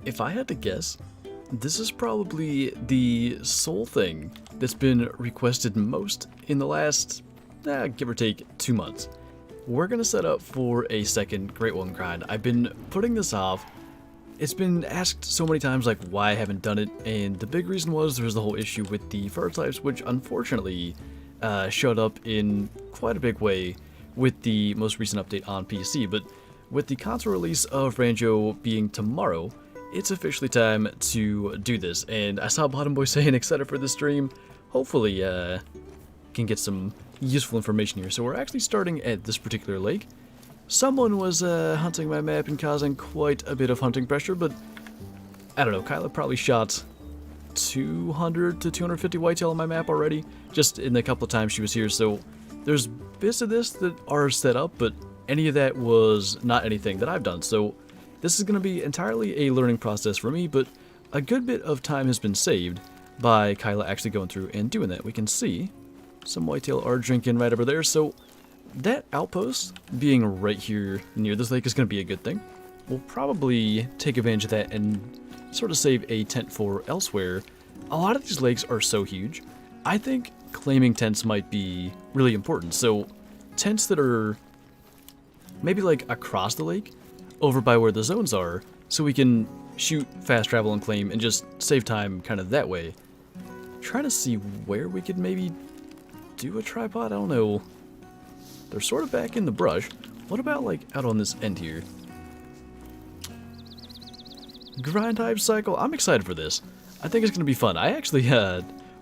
If I had to guess, this is probably the sole thing that's been requested most in the last, give or take, 2 months. We're going to set up for a second Great One grind. I've been putting this off. It's been asked so many times like why I haven't done it, and the big reason was there was the whole issue with the fur types, which unfortunately showed up in quite a big way with the most recent update on PC. But with the console release of Ranjo being tomorrow, it's officially time to do this, and I saw Bottom Boy saying excited for this stream. Hopefully can get some useful information here. So we're actually starting at this particular lake. Someone was hunting my map and causing quite a bit of hunting pressure, but I don't know, Kyla probably shot 200 to 250 whitetail on my map already, just in the couple of times she was here. So there's bits of this that are set up, but any of that was not anything that I've done. So this is going to be entirely a learning process for me, but a good bit of time has been saved by Kyla actually going through and doing that. We can see some whitetail are drinking right over there, so that outpost being right here near this lake is going to be a good thing. We'll probably take advantage of that and sort of save a tent for elsewhere. A lot of these lakes are so huge. I think claiming tents might be really important. So tents that are maybe like across the lake over by where the zones are, so we can shoot, fast travel, and claim and just save time kind of that way. Trying to see where we could maybe do a tripod. I don't know. They're sort of back in the brush. What about like out on this end here? Grind hype cycle. I'm excited for this. I think it's going to be fun. I actually,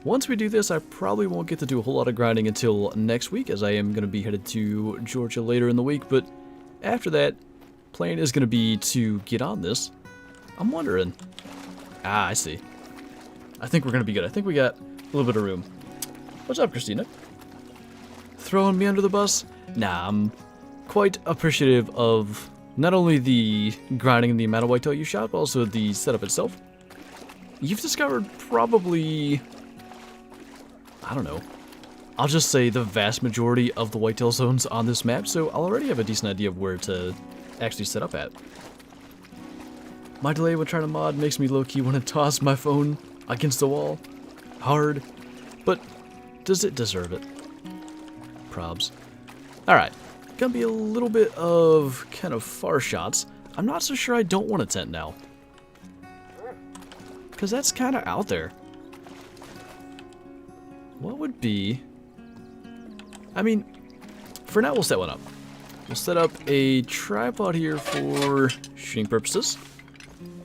once we do this, I probably won't get to do a whole lot of grinding until next week, as I am going to be headed to Georgia later in the week. But after that, plan is going to be to get on this. I'm wondering. Ah, I see. I think we're going to be good. I think we got a little bit of room. What's up, Christina? Throwing me under the bus? Nah, I'm quite appreciative of not only the grinding and the amount of whitetail you shot, but also the setup itself. You've discovered probably, I don't know, I'll just say the vast majority of the whitetail zones on this map, so I'll already have a decent idea of where to actually set up at. My delay when trying to mod makes me low-key want to toss my phone against the wall. Hard. But does it deserve it? Probs. Alright. Gonna be a little bit of kind of far shots. I'm not so sure I don't want a tent now, because that's kind of out there. What would be... I mean, for now we'll set one up. We'll set up a tripod here for shooting purposes.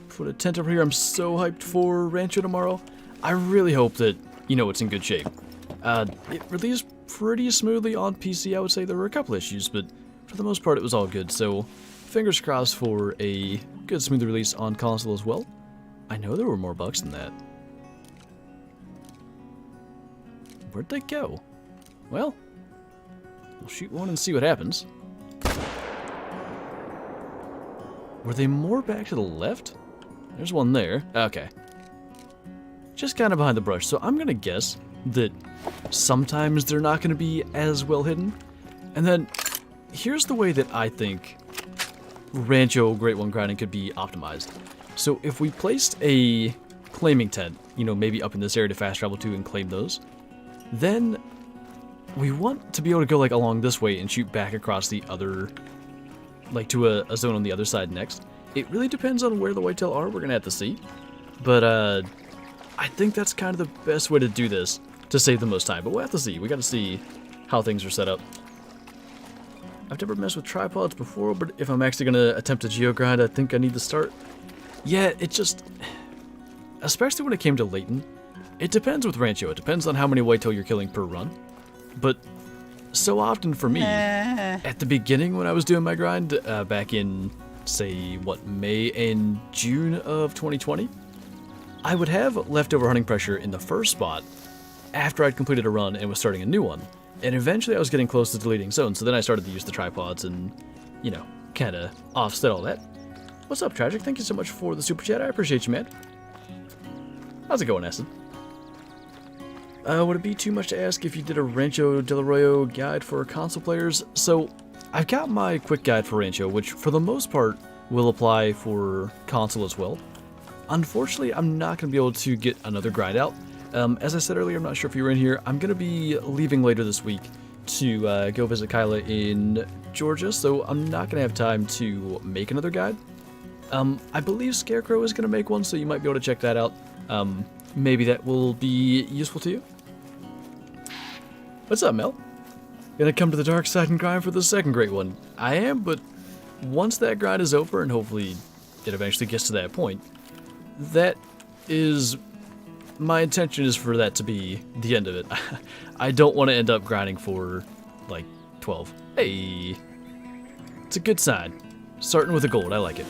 Put a tent over here. I'm so hyped for Rancho tomorrow. I really hope that, you know, it's in good shape. It released pretty smoothly on PC, I would say. There were a couple issues, but for the most part it was all good. So fingers crossed for a good smooth release on console as well. I know there were more bugs than that. Where'd they go? Well, we'll shoot one and see what happens. Were they more back to the left? There's one there. Okay. Just kind of behind the brush. So I'm going to guess that sometimes they're not going to be as well hidden. And then here's the way that I think Rancho Great One grinding could be optimized. So if we placed a claiming tent, you know, maybe up in this area to fast travel to and claim those, then we want to be able to go like along this way and shoot back across the other, like to a zone on the other side next. It really depends on where the whitetail are. We're gonna have to see, but I think that's kind of the best way to do this to save the most time. But we'll have to see. We got to see how things are set up. I've never messed with tripods before, but if I'm actually gonna attempt a geo grind, I think I need to start. Yeah, it just, especially when it came to Layton, it depends with Rancho. It depends on how many whitetail you're killing per run. But so often for me, at the beginning when I was doing my grind, back in, say, what, May and June of 2020, I would have leftover hunting pressure in the first spot after I'd completed a run and was starting a new one. And eventually I was getting close to deleting zones, so then I started to use the tripods and, you know, kind of offset all that. What's up, Tragic? Thank you so much for the super chat. I appreciate you, man. How's it going, Acid? Would it be too much to ask if you did a Rancho Del Arroyo guide for console players? So, I've got my quick guide for Rancho, which for the most part will apply for console as well. Unfortunately, I'm not going to be able to get another grind out. As I said earlier, I'm not sure if you were in here, I'm going to be leaving later this week to go visit Kyla in Georgia, so I'm not going to have time to make another guide. I believe Scarecrow is going to make one, so you might be able to check that out. Maybe that will be useful to you. What's up, Mel? Gonna come to the dark side and grind for the second great one. I am, but once that grind is over, and hopefully it eventually gets to that point, that is... my intention is for that to be the end of it. I don't want to end up grinding for, like, 12. Hey! It's a good sign. Starting with a gold, I like it.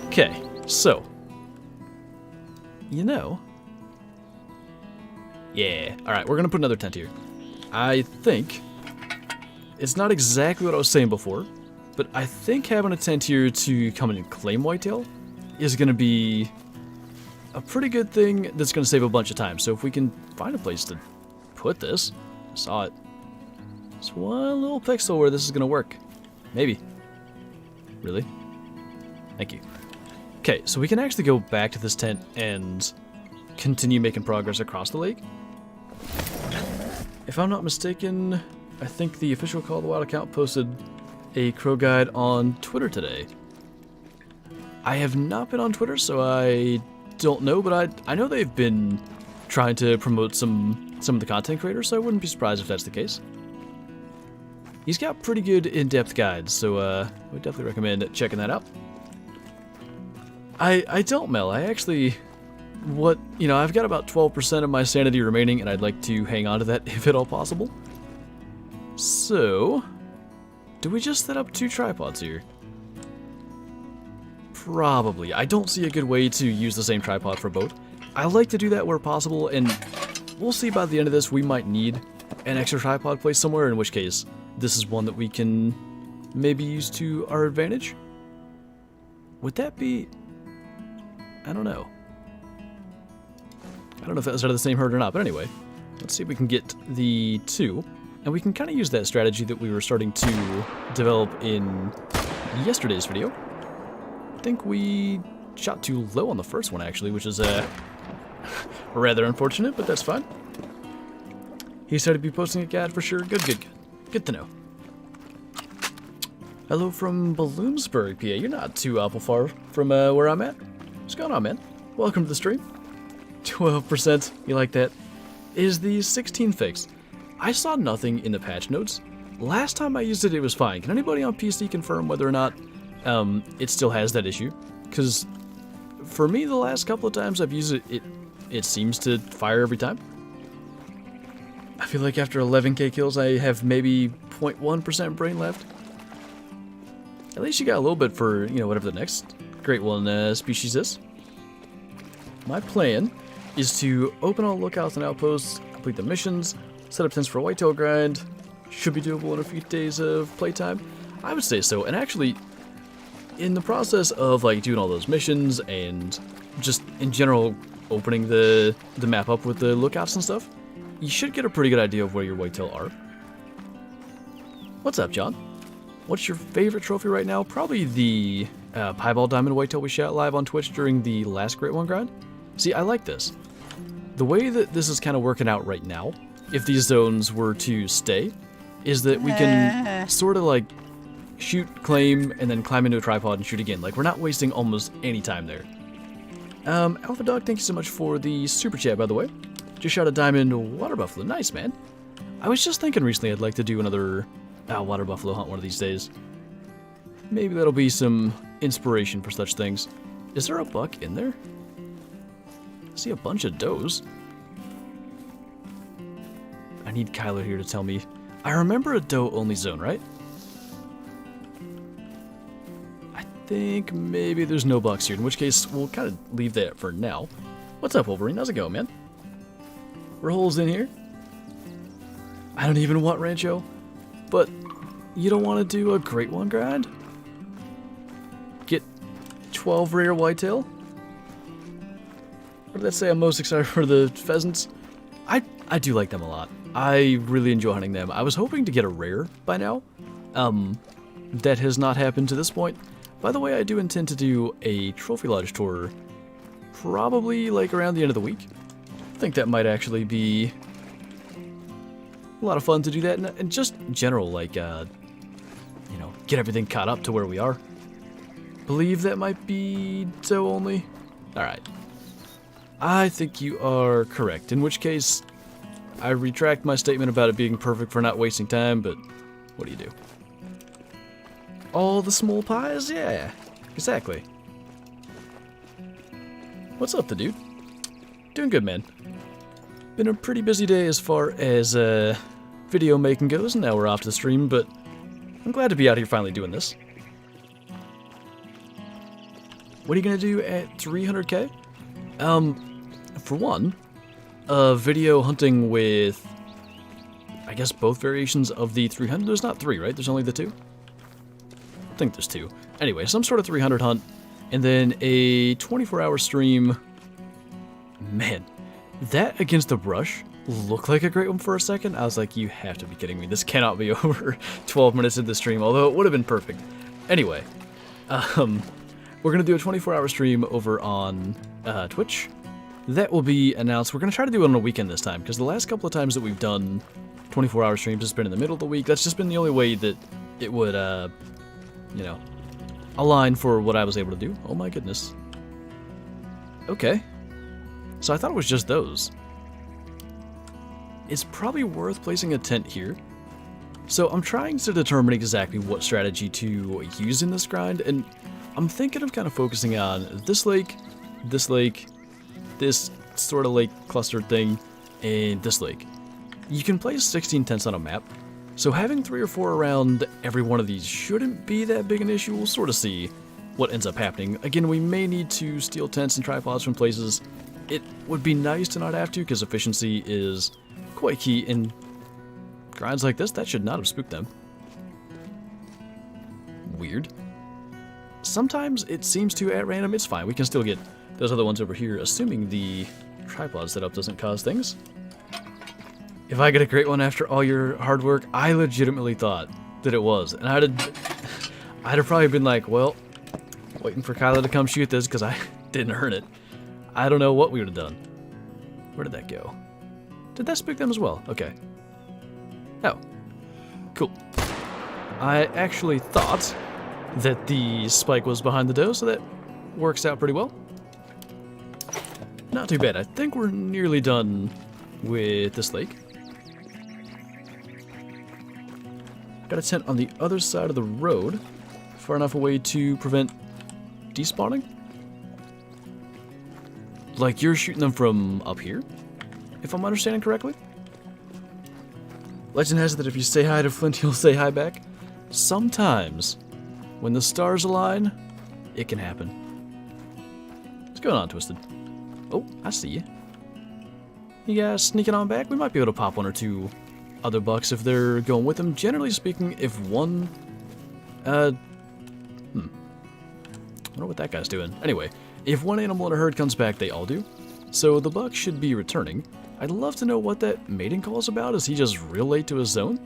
Okay, so... you know... yeah, alright, we're gonna put another tent here. I think... it's not exactly what I was saying before, but I think having a tent here to come in and claim whitetail is gonna be... a pretty good thing that's going to save a bunch of time. So if we can find a place to put this, I saw it. It's one little pixel where this is going to work. Maybe. Really? Thank you. Okay, so we can actually go back to this tent and continue making progress across the lake. If I'm not mistaken, I think the official Call of the Wild account posted a crow guide on Twitter today. I have not been on Twitter, so I don't know, but I know they've been trying to promote some of the content creators, so I wouldn't be surprised if that's the case. He's got pretty good in-depth guides, so I would definitely recommend checking that out. I don't, Mel. I actually... I've got about 12% of my sanity remaining, and I'd like to hang on to that if at all possible. So... do we just set up 2 tripods here? Probably. I don't see a good way to use the same tripod for both. I like to do that where possible, and we'll see by the end of this we might need an extra tripod placed somewhere, in which case this is one that we can maybe use to our advantage. Would that be... I don't know. I don't know if that was out of the same herd or not, but anyway. Let's see if we can get the 2, and we can kind of use that strategy that we were starting to develop in yesterday's video. I think we shot too low on the first one, actually, which is rather unfortunate, but that's fine. He said he'd be posting a guide for sure. Good. Good to know. Hello from Bloomsbury, PA. You're not too awful far from where I'm at. What's going on, man? Welcome to the stream. 12%. You like that? Is the 16 fixed? I saw nothing in the patch notes. Last time I used it, it was fine. Can anybody on PC confirm whether or not it still has that issue? Because for me, the last couple of times I've used it, it seems to fire every time. I feel like after 11k kills, I have maybe 0.1% brain left. At least you got a little bit for, whatever the next great one species is. My plan is to open all lookouts and outposts, complete the missions, set up tents for a whitetail grind. Should be doable in a few days of playtime. I would say so, and actually... in the process of doing all those missions and just in general opening the map up with the lookouts and stuff, you should get a pretty good idea of where your whitetail are. What's up, John? What's your favorite trophy right now? Probably the piebald diamond whitetail we shot live on Twitch during the last Great One grind. See, I like this. The way that this is kind of working out right now, if these zones were to stay, is that we can sort of shoot, claim, and then climb into a tripod and shoot again. We're not wasting almost any time there. Alpha Dog, thank you so much for the super chat, by the way. Just shot a diamond water buffalo. Nice, man. I was just thinking recently I'd like to do another water buffalo hunt one of these days. Maybe that'll be some inspiration for such things. Is there a buck in there? I see a bunch of does. I need Kyler here to tell me. I remember a doe-only zone, right? I think maybe there's no bucks here, in which case we'll kind of leave that for now. What's up, Wolverine? How's it going, man? Rolls in here. I don't even want Rancho, but you don't want to do a Great One grind? Get 12 rare whitetail? What did that say? I'm most excited for the pheasants. I do like them a lot. I really enjoy hunting them. I was hoping to get a rare by now. That has not happened to this point. By the way, I do intend to do a trophy lodge tour probably like around the end of the week. I think that might actually be a lot of fun to do that, and just general, like, you know, get everything caught up to where we are. Believe that might be doe only. Alright. I think you are correct, in which case I retract my statement about it being perfect for not wasting time, but what do you do? All the small pies? Yeah, exactly. What's up, the dude? Doing good, man. Been a pretty busy day as far as video making goes, and now we're off to the stream, but I'm glad to be out here finally doing this. What are you gonna do at 300k? For one, video hunting with, I guess, both variations of the 300. There's not 3, right? There's only the 2? I think there's 2. Anyway, some sort of 300 hunt, and then a 24-hour stream. Man, that against the brush looked like a great one for a second. I was like, you have to be kidding me. This cannot be over 12 minutes into the stream, although it would have been perfect. Anyway, we're going to do a 24-hour stream over on Twitch. That will be announced. We're going to try to do it on a weekend this time, because the last couple of times that we've done 24-hour streams has been in the middle of the week. That's just been the only way that it would, you know, align for what I was able to do. Oh my goodness. Okay. So I thought it was just those. It's probably worth placing a tent here. So I'm trying to determine exactly what strategy to use in this grind, and I'm thinking of kind of focusing on this lake, this sort of lake cluster thing, and this lake. You can place 16 tents on a map, so having 3 or 4 around every one of these shouldn't be that big an issue. We'll sort of see what ends up happening. Again, we may need to steal tents and tripods from places. It would be nice to not have to, because efficiency is quite key in grinds like this. That should not have spooked them. Weird. Sometimes it seems to at random. It's fine. We can still get those other ones over here, assuming the tripod setup doesn't cause things. If I get a great one after all your hard work, I legitimately thought that it was. And I'd have probably been like, well, waiting for Kyla to come shoot this because I didn't earn it. I don't know what we would have done. Where did that go? Did that spook them as well? Okay. Oh. Cool. I actually thought that the spike was behind the doe, so that works out pretty well. Not too bad. I think we're nearly done with this lake. Got a tent on the other side of the road, far enough away to prevent despawning. Like you're shooting them from up here, if I'm understanding correctly. Legend has it that if you say hi to Flint, he'll say hi back. Sometimes, when the stars align, it can happen. What's going on, Twisted? Oh, I see you. You guys sneaking on back? We might be able to pop 1 or 2 other bucks if they're going with them. Generally speaking, if one... I wonder what that guy's doing. Anyway, if one animal in a herd comes back, they all do. So the buck should be returning. I'd love to know what that mating call is about. Is he just real late to his zone?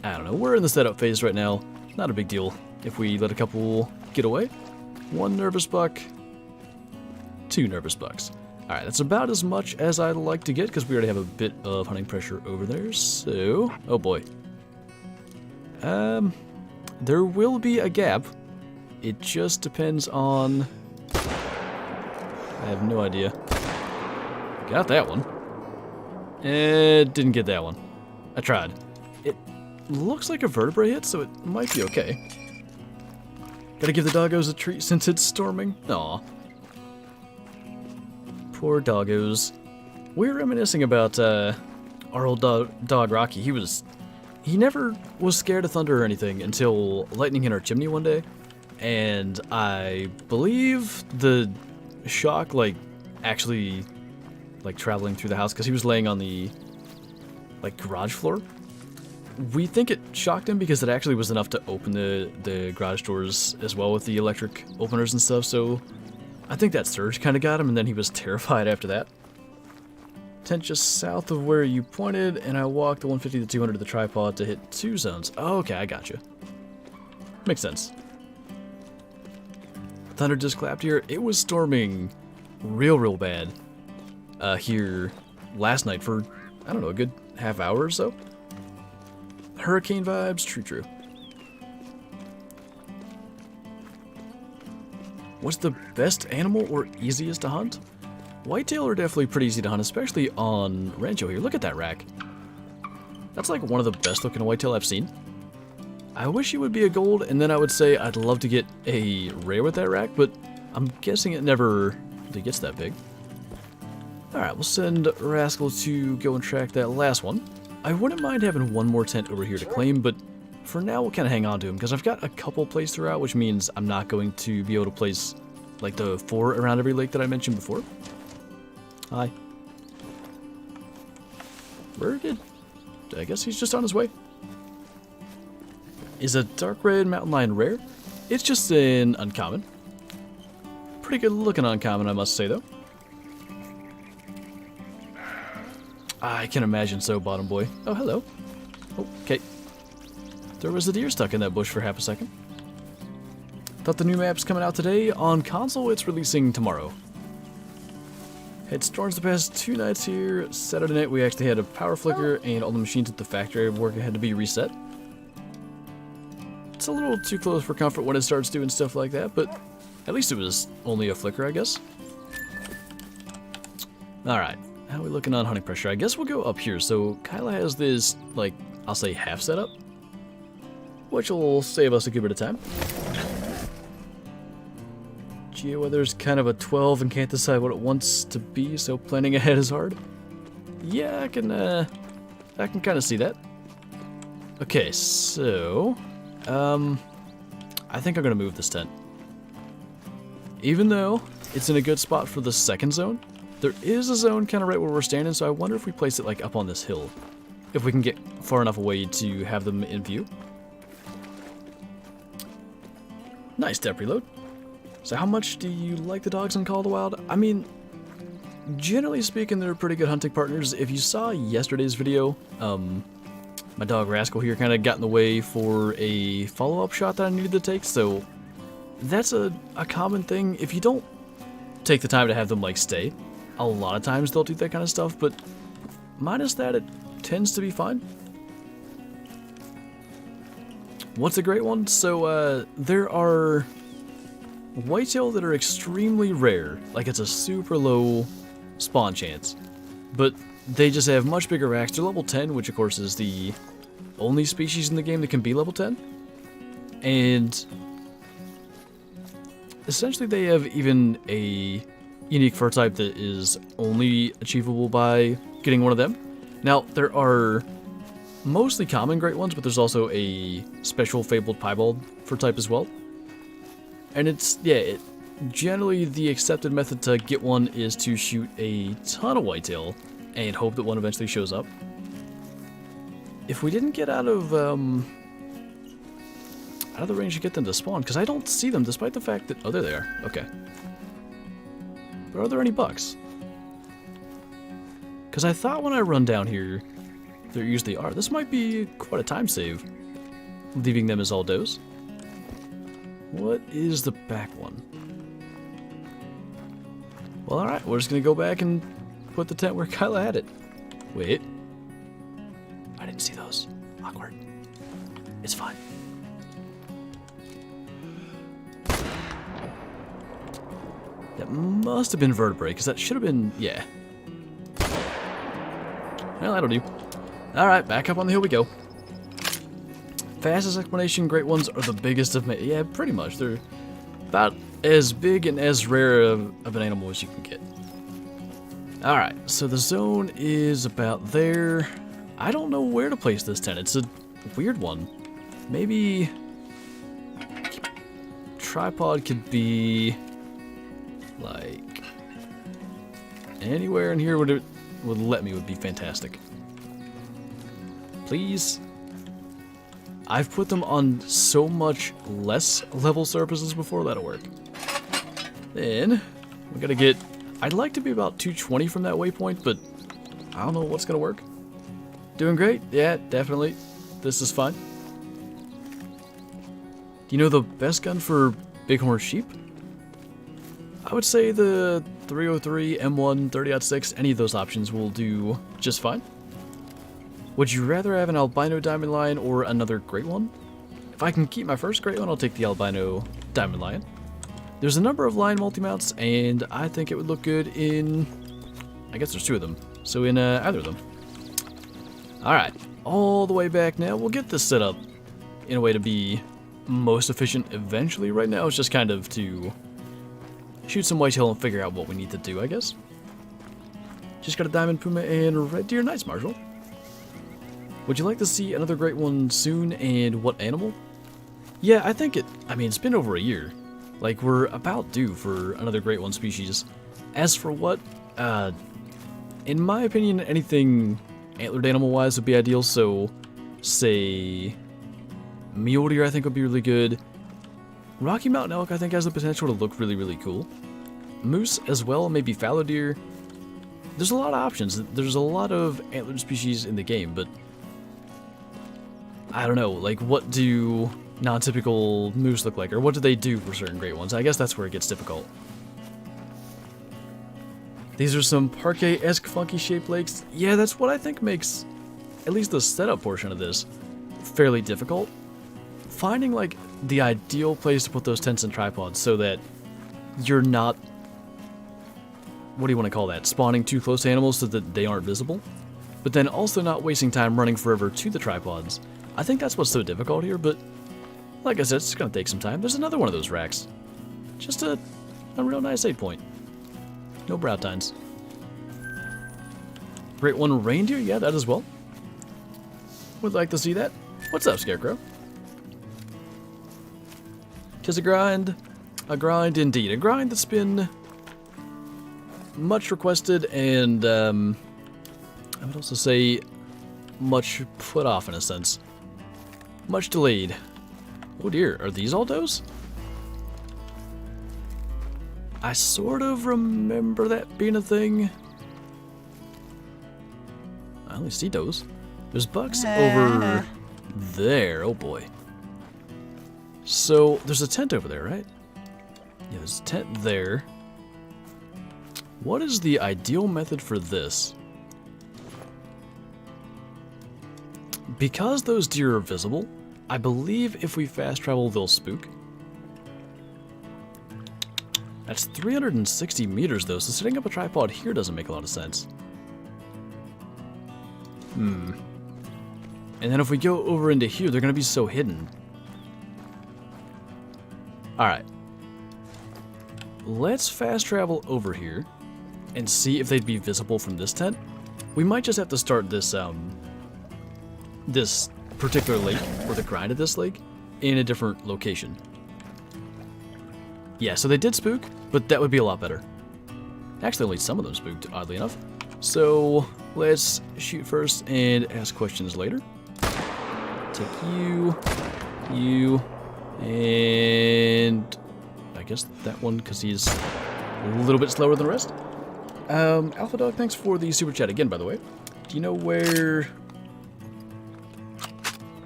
I don't know. We're in the setup phase right now. Not a big deal if we let a couple get away. 1 nervous buck. 2 nervous bucks. Alright, that's about as much as I'd like to get because we already have a bit of hunting pressure over there, so... Oh boy. There will be a gap. It just depends on... I have no idea. Got that one. Didn't get that one. I tried. It looks like a vertebrae hit, so it might be okay. Gotta give the doggos a treat since it's storming. Aw. Poor doggos. We were reminiscing about our old dog Rocky. He never was scared of thunder or anything until lightning hit our chimney one day. And I believe the shock, actually, traveling through the house, because he was laying on the, garage floor. We think it shocked him because it actually was enough to open the garage doors as well with the electric openers and stuff, so I think that surge kind of got him, and then he was terrified after that. Tent just south of where you pointed, and I walked the 150 to 200 to the tripod to hit 2 zones. Oh, okay, I got you. Makes sense. Thunder just clapped here. It was storming real bad here last night for, I don't know, a good half hour or so. Hurricane vibes, true. What's the best animal or easiest to hunt? Whitetail are definitely pretty easy to hunt, especially on Rancho here. Look at that rack. That's like one of the best looking whitetail I've seen. I wish it would be a gold, and then I would say I'd love to get a rare with that rack, but I'm guessing it never really gets that big. Alright, we'll send Rascal to go and track that last one. I wouldn't mind having one more tent over here to claim, but for now we'll kind of hang on to him, because I've got a couple placed throughout, which means I'm not going to be able to place like the 4 around every lake that I mentioned before. Hi. Where did... I guess he's just on his way. Is a dark red mountain lion rare? It's just an uncommon. Pretty good looking uncommon, I must say, though. I can imagine so, bottom boy. Oh, hello. Oh, okay. There was a deer stuck in that bush for half a second. Thought the new map's coming out today. On console, it's releasing tomorrow. Had storms the past 2 nights here. Saturday night, we actually had a power flicker, and all the machines at the factory work had to be reset. It's a little too close for comfort when it starts doing stuff like that, but at least it was only a flicker, I guess. Alright, how are we looking on hunting pressure? I guess we'll go up here. So Kyla has this, like, I'll say half setup, which will save us a good bit of time. Geoweather's kind of a 12 and can't decide what it wants to be, so planning ahead is hard. Yeah, I can kind of see that. Okay, so I think I'm gonna move this tent. Even though it's in a good spot for the second zone, there is a zone kind of right where we're standing, so I wonder if we place it like up on this hill, if we can get far enough away to have them in view. Nice step reload. So how much do you like the dogs in Call of the Wild? I mean, generally speaking, they're pretty good hunting partners. If you saw yesterday's video, my dog Rascal here kind of got in the way for a follow-up shot that I needed to take, so that's a common thing. If you don't take the time to have them, like, stay, a lot of times they'll do that kind of stuff, but minus that, it tends to be fine. What's a great one? So, there are whitetail that are extremely rare, like it's a super low spawn chance, but they just have much bigger racks. They're level 10, which of course is the only species in the game that can be level 10, and essentially they have even a unique fur type that is only achievable by getting one of them. Now, there are mostly common great ones, but there's also a special fabled piebald fur type as well. And it's, yeah, generally the accepted method to get one is to shoot a ton of whitetail and hope that one eventually shows up. If we didn't get out of the range to get them to spawn, because I don't see them despite the fact that, oh, there they are, okay. But are there any bucks? Because I thought when I run down here, there usually are. This might be quite a time save, leaving them as all does. What is the back one? Well, alright, we're just gonna go back and put the tent where Kyla had it. Wait. I didn't see those. Awkward. It's fine. That must have been vertebrae, because that should have been, yeah. Well, that'll do. Alright, back up on the hill we go. Fastest explanation, great ones are the biggest of me. Yeah, pretty much. They're about as big and as rare of an animal as you can get. Alright, so the zone is about there. I don't know where to place this tent. It's a weird one. Maybe tripod could be like anywhere in here would let me would be fantastic. Please. I've put them on so much less level surfaces before, that'll work. Then, we gotta get... I'd like to be about 220 from that waypoint, but I don't know what's gonna work. Doing great? Yeah, definitely. This is fine. Do you know the best gun for bighorn sheep? I would say the 303, M1, 30-06, any of those options will do just fine. Would you rather have an albino diamond lion or another great one? If I can keep my first great one, I'll take the albino diamond lion. There's a number of lion multi-mounts, and I think it would look good in... I guess there's two of them, so in either of them. Alright, all the way back now. We'll get this set up in a way to be most efficient eventually. Right now it's just kind of to shoot some whitetail and figure out what we need to do, I guess. Just got a diamond puma and red deer. Nice, Marshall. Would you like to see another great one soon, and what animal? Yeah, I think it's been over a year. Like, we're about due for another great one species. As for what, in my opinion, anything antlered animal-wise would be ideal, so, say, mule deer I think would be really good. Rocky Mountain elk I think has the potential to look really, really cool. Moose as well, maybe fallow deer. There's a lot of options. There's a lot of antlered species in the game, but I don't know, like, what do non-typical moose look like, or what do they do for certain great ones? I guess that's where it gets difficult. These are some parquet-esque funky shaped lakes. Yeah, that's what I think makes at least the setup portion of this fairly difficult. Finding, like, the ideal place to put those tents and tripods so that you're not, what do you want to call that, spawning too close to animals so that they aren't visible, but then also not wasting time running forever to the tripods. I think that's what's so difficult here, but like I said, it's going to take some time. There's another one of those racks. Just a real nice 8-point. No brow tines. Great one reindeer? Yeah, that as well. Would like to see that. What's up, Scarecrow? 'Tis a grind indeed. A grind that's been much requested and, I would also say much put off in a sense. Much delayed. Oh dear, are these all does? I sort of remember that being a thing. I only see does. There's bucks over there, oh boy. So, there's a tent over there, right? Yeah, there's a tent there. What is the ideal method for this? Because those deer are visible, I believe if we fast travel, they'll spook. That's 360 meters though, so setting up a tripod here doesn't make a lot of sense. And then if we go over into here, they're going to be so hidden. Alright. Let's fast travel over here and see if they'd be visible from this tent. We might just have to start this, this particular lake, or the grind of this lake, in a different location. Yeah, so they did spook, but that would be a lot better. Actually, only some of them spooked, oddly enough. So, let's shoot first and ask questions later. Take you, and I guess that one, because he's a little bit slower than the rest. Alpha Dog, thanks for the super chat again, by the way. Do you know where...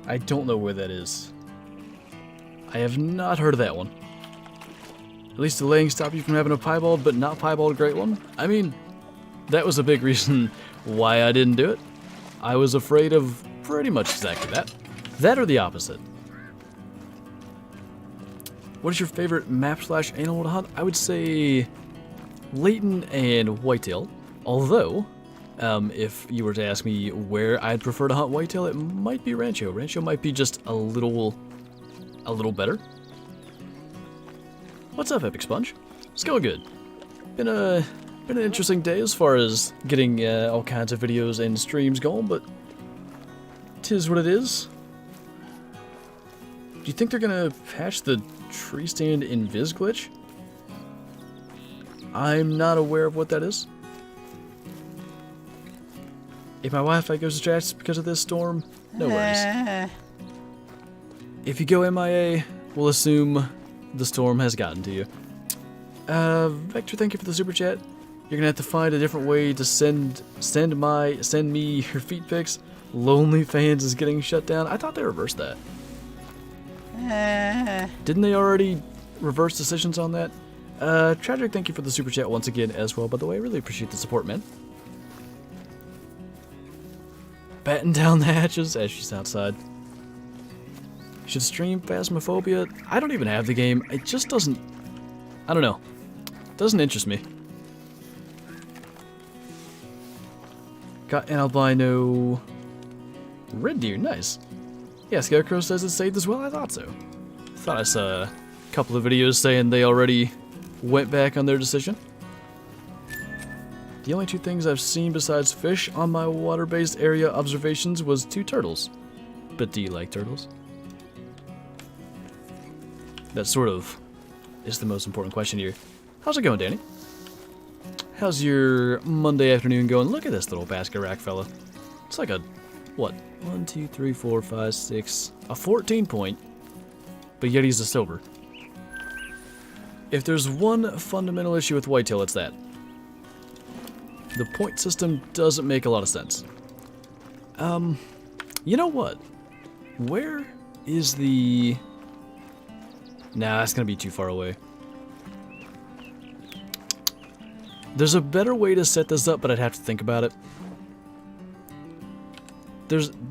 I don't know where that is. I have not heard of that one. At least delaying stop you from having a piebald, but not piebald great one. I mean, that was a big reason why I didn't do it. I was afraid of pretty much exactly that. That or the opposite. What is your favorite map/animal to hunt? I would say Leighton and whitetail. Although, if you were to ask me where I'd prefer to hunt whitetail, it might be Rancho. Rancho might be just a little better. What's up, Epic Sponge? It's going good. Been an interesting day as far as getting all kinds of videos and streams going, but 'tis what it is. Do you think they're gonna patch the tree stand invis glitch? I'm not aware of what that is. If my Wi-Fi goes to trash because of this storm, no worries. If you go MIA, we'll assume the storm has gotten to you. Vector, thank you for the super chat. You're gonna have to find a different way to send me your feet pics. Lonely Fans is getting shut down. I thought they reversed that. Didn't they already reverse decisions on that? Tragic, thank you for the super chat once again as well, by the way. I really appreciate the support, man. Batten down the hatches as she's outside. Should stream Phasmophobia? I don't even have the game. It just doesn't... I don't know. Doesn't interest me. Got an albino... red deer, nice. Yeah, Scarecrow says it's saved as well. I thought so. Thought I saw a couple of videos saying they already went back on their decision. The only two things I've seen besides fish on my water-based area observations was 2 turtles. But do you like turtles? That sort of is the most important question here. How's it going, Danny? How's your Monday afternoon going? Look at this little basket rack fella. It's like a, what? 1, 2, 3, 4, 5, 6, a 14 point. But yet he's a silver. If there's one fundamental issue with whitetail, it's that. The point system doesn't make a lot of sense. You know what? Where is the... Nah, that's gonna be too far away. There's a better way to set this up, but I'd have to think about it.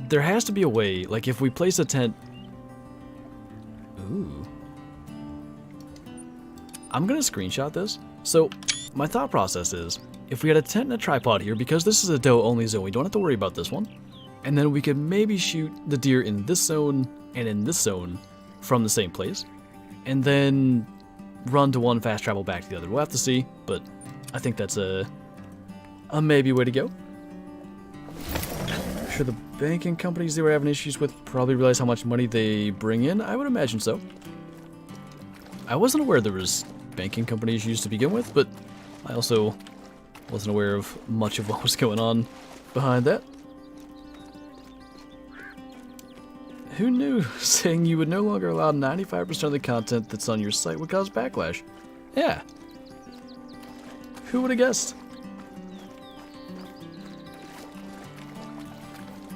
There has to be a way, like if we place a tent... Ooh. I'm gonna screenshot this. So, my thought process is, if we had a tent and a tripod here, because this is a doe only zone, we don't have to worry about this one. And then we could maybe shoot the deer in this zone and in this zone from the same place. And then run to one, fast travel back to the other. We'll have to see, but I think that's a maybe way to go. I'm sure the banking companies they were having issues with probably realize how much money they bring in. I would imagine so. I wasn't aware there was banking company issues to begin with, but I also wasn't aware of much of what was going on behind that. Who knew saying you would no longer allow 95% of the content that's on your site would cause backlash? Yeah. Who would have guessed?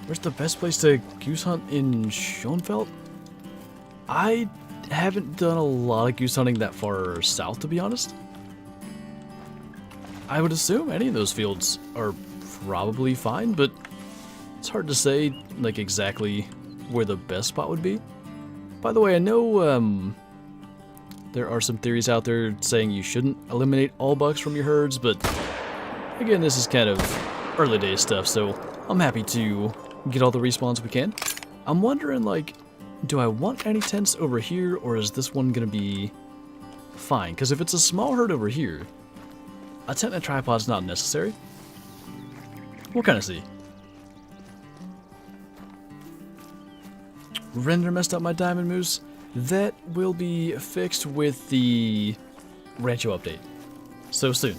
Where's the best place to goose hunt in Schoenfeld? I haven't done a lot of goose hunting that far south, to be honest. I would assume any of those fields are probably fine, but it's hard to say, like, exactly where the best spot would be. By the way, I know there are some theories out there saying you shouldn't eliminate all bucks from your herds, but again, this is kind of early day stuff, so I'm happy to get all the respawns we can. I'm wondering, like, do I want any tents over here, or is this one gonna be fine? Because if it's a small herd over here, a tent and a tripod's not necessary. We'll kind of see. Render messed up my diamond moose. That will be fixed with the Rancho update. So soon.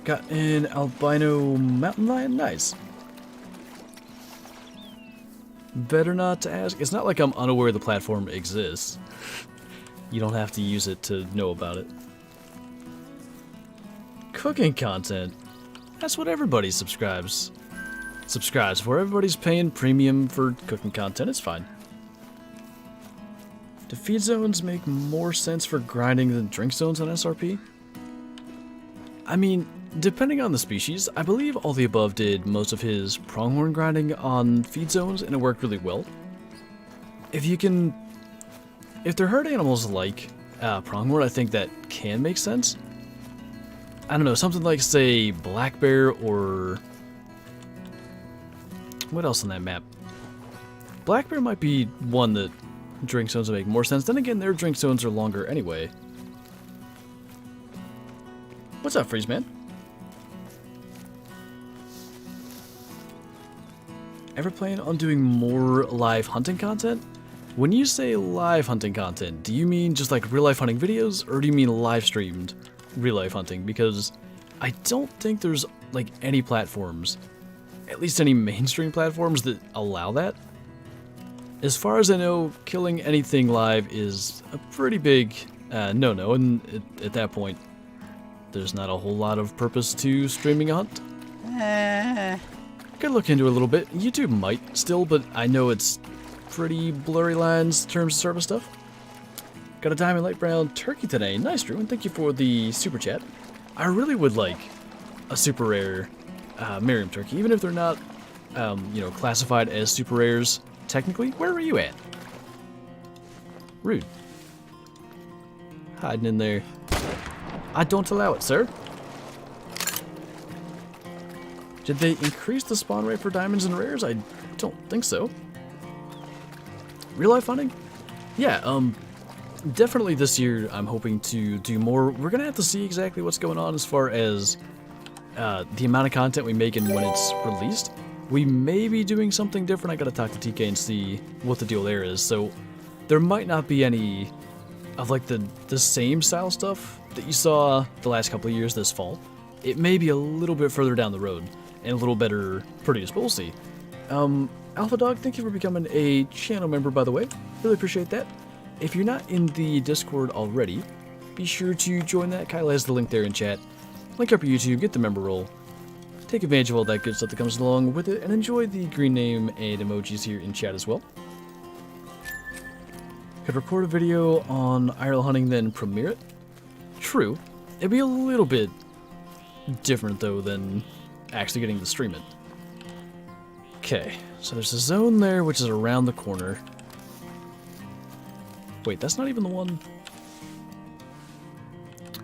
Got an albino mountain lion. Nice. Better not to ask. It's not like I'm unaware the platform exists. You don't have to use it to know about it. Cooking content. That's what everybody subscribes for. Everybody's paying premium for cooking content. It's fine. Do feed zones make more sense for grinding than drink zones on SRP? I mean, depending on the species, I believe All the Above did most of his pronghorn grinding on feed zones, and it worked really well. If they're herd animals like pronghorn, I think that can make sense. I don't know, something like, say, black bear or... what else on that map? Black bear might be one that drink zones would make more sense. Then again, their drink zones are longer anyway. What's up, Freeze Man? Ever plan on doing more live hunting content? When you say live hunting content, do you mean just like real life hunting videos, or do you mean live streamed real life hunting? Because I don't think there's like any platforms, at least any mainstream platforms, that allow that. As far as I know, killing anything live is a pretty big no-no, and at that point, there's not a whole lot of purpose to streaming a hunt. could look into it a little bit. YouTube might still, but I know it's pretty blurry lines in terms of service stuff. Got a diamond light brown turkey today. Nice, Drew, and thank you for the super chat. I really would like a super rare Miriam turkey, even if they're not, you know, classified as super rares technically. Where are you at? Rude. Hiding in there. I don't allow it, sir. Did they increase the spawn rate for diamonds and rares? I don't think so. Real life hunting? Yeah, definitely this year I'm hoping to do more. We're gonna have to see exactly what's going on as far as the amount of content we make and when it's released. We may be doing something different. I gotta talk to TK and see what the deal there is. So there might not be any of like the same style stuff that you saw the last couple of years this fall. It may be a little bit further down the road and a little better produced, but we'll see. Alpha Dog, thank you for becoming a channel member, by the way. Really appreciate that. If you're not in the Discord already, be sure to join that. Kyle has the link there in chat. Link up your YouTube, get the member role. Take advantage of all that good stuff that comes along with it, and enjoy the green name and emojis here in chat as well. Could record a video on IRL hunting, then premiere it. True. It'd be a little bit different, though, than actually getting to stream it. Okay, so there's a zone there, which is around the corner. Wait, that's not even the one...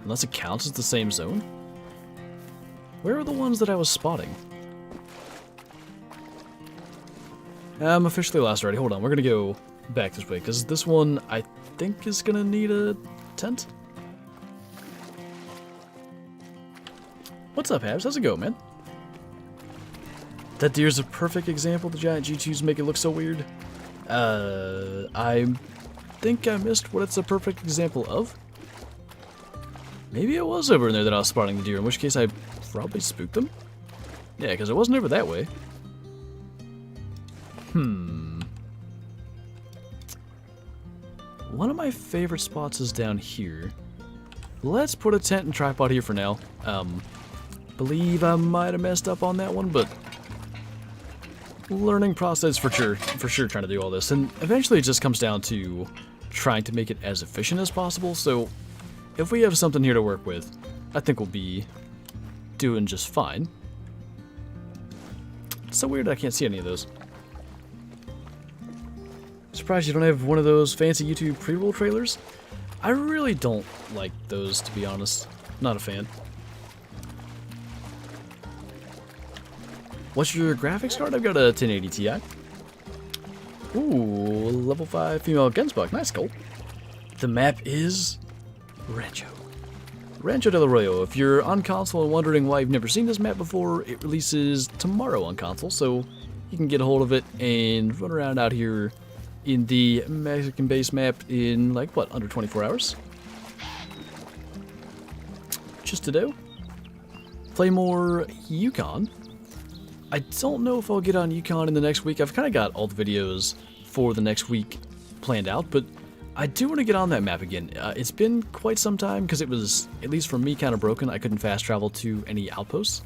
Unless it counts as the same zone? Where are the ones that I was spotting? I'm officially lost already. Hold on, we're gonna go back this way, because this one, I think, is gonna need a tent? What's up, Habs? How's it going, man? That deer's a perfect example of the giant G2s make it look so weird. I think I missed what it's a perfect example of. Maybe it was over in there that I was spotting the deer, in which case I probably spooked them. Yeah, because it wasn't over that way. One of my favorite spots is down here. Let's put a tent and tripod here for now. Believe I might have messed up on that one, but learning process for sure trying to do all this. And eventually it just comes down to trying to make it as efficient as possible. So if we have something here to work with, I think we'll be doing just fine. It's so weird I can't see any of those. Surprised you don't have one of those fancy YouTube pre-roll trailers? I really don't like those, to be honest. Not a fan. What's your graphics card? I've got a 1080 Ti. Ooh, level 5 female Gensbuck. Nice, Cole. The map is Rancho. Rancho del Arroyo. If you're on console and wondering why you've never seen this map before, it releases tomorrow on console, so you can get a hold of it and run around out here in the Mexican base map in, like, what, under 24 hours? Just to do. Play more Yukon. I don't know if I'll get on Yukon in the next week. I've kind of got all the videos for the next week planned out, but I do want to get on that map again. It's been quite some time because it was, at least for me, kind of broken. I couldn't fast travel to any outposts.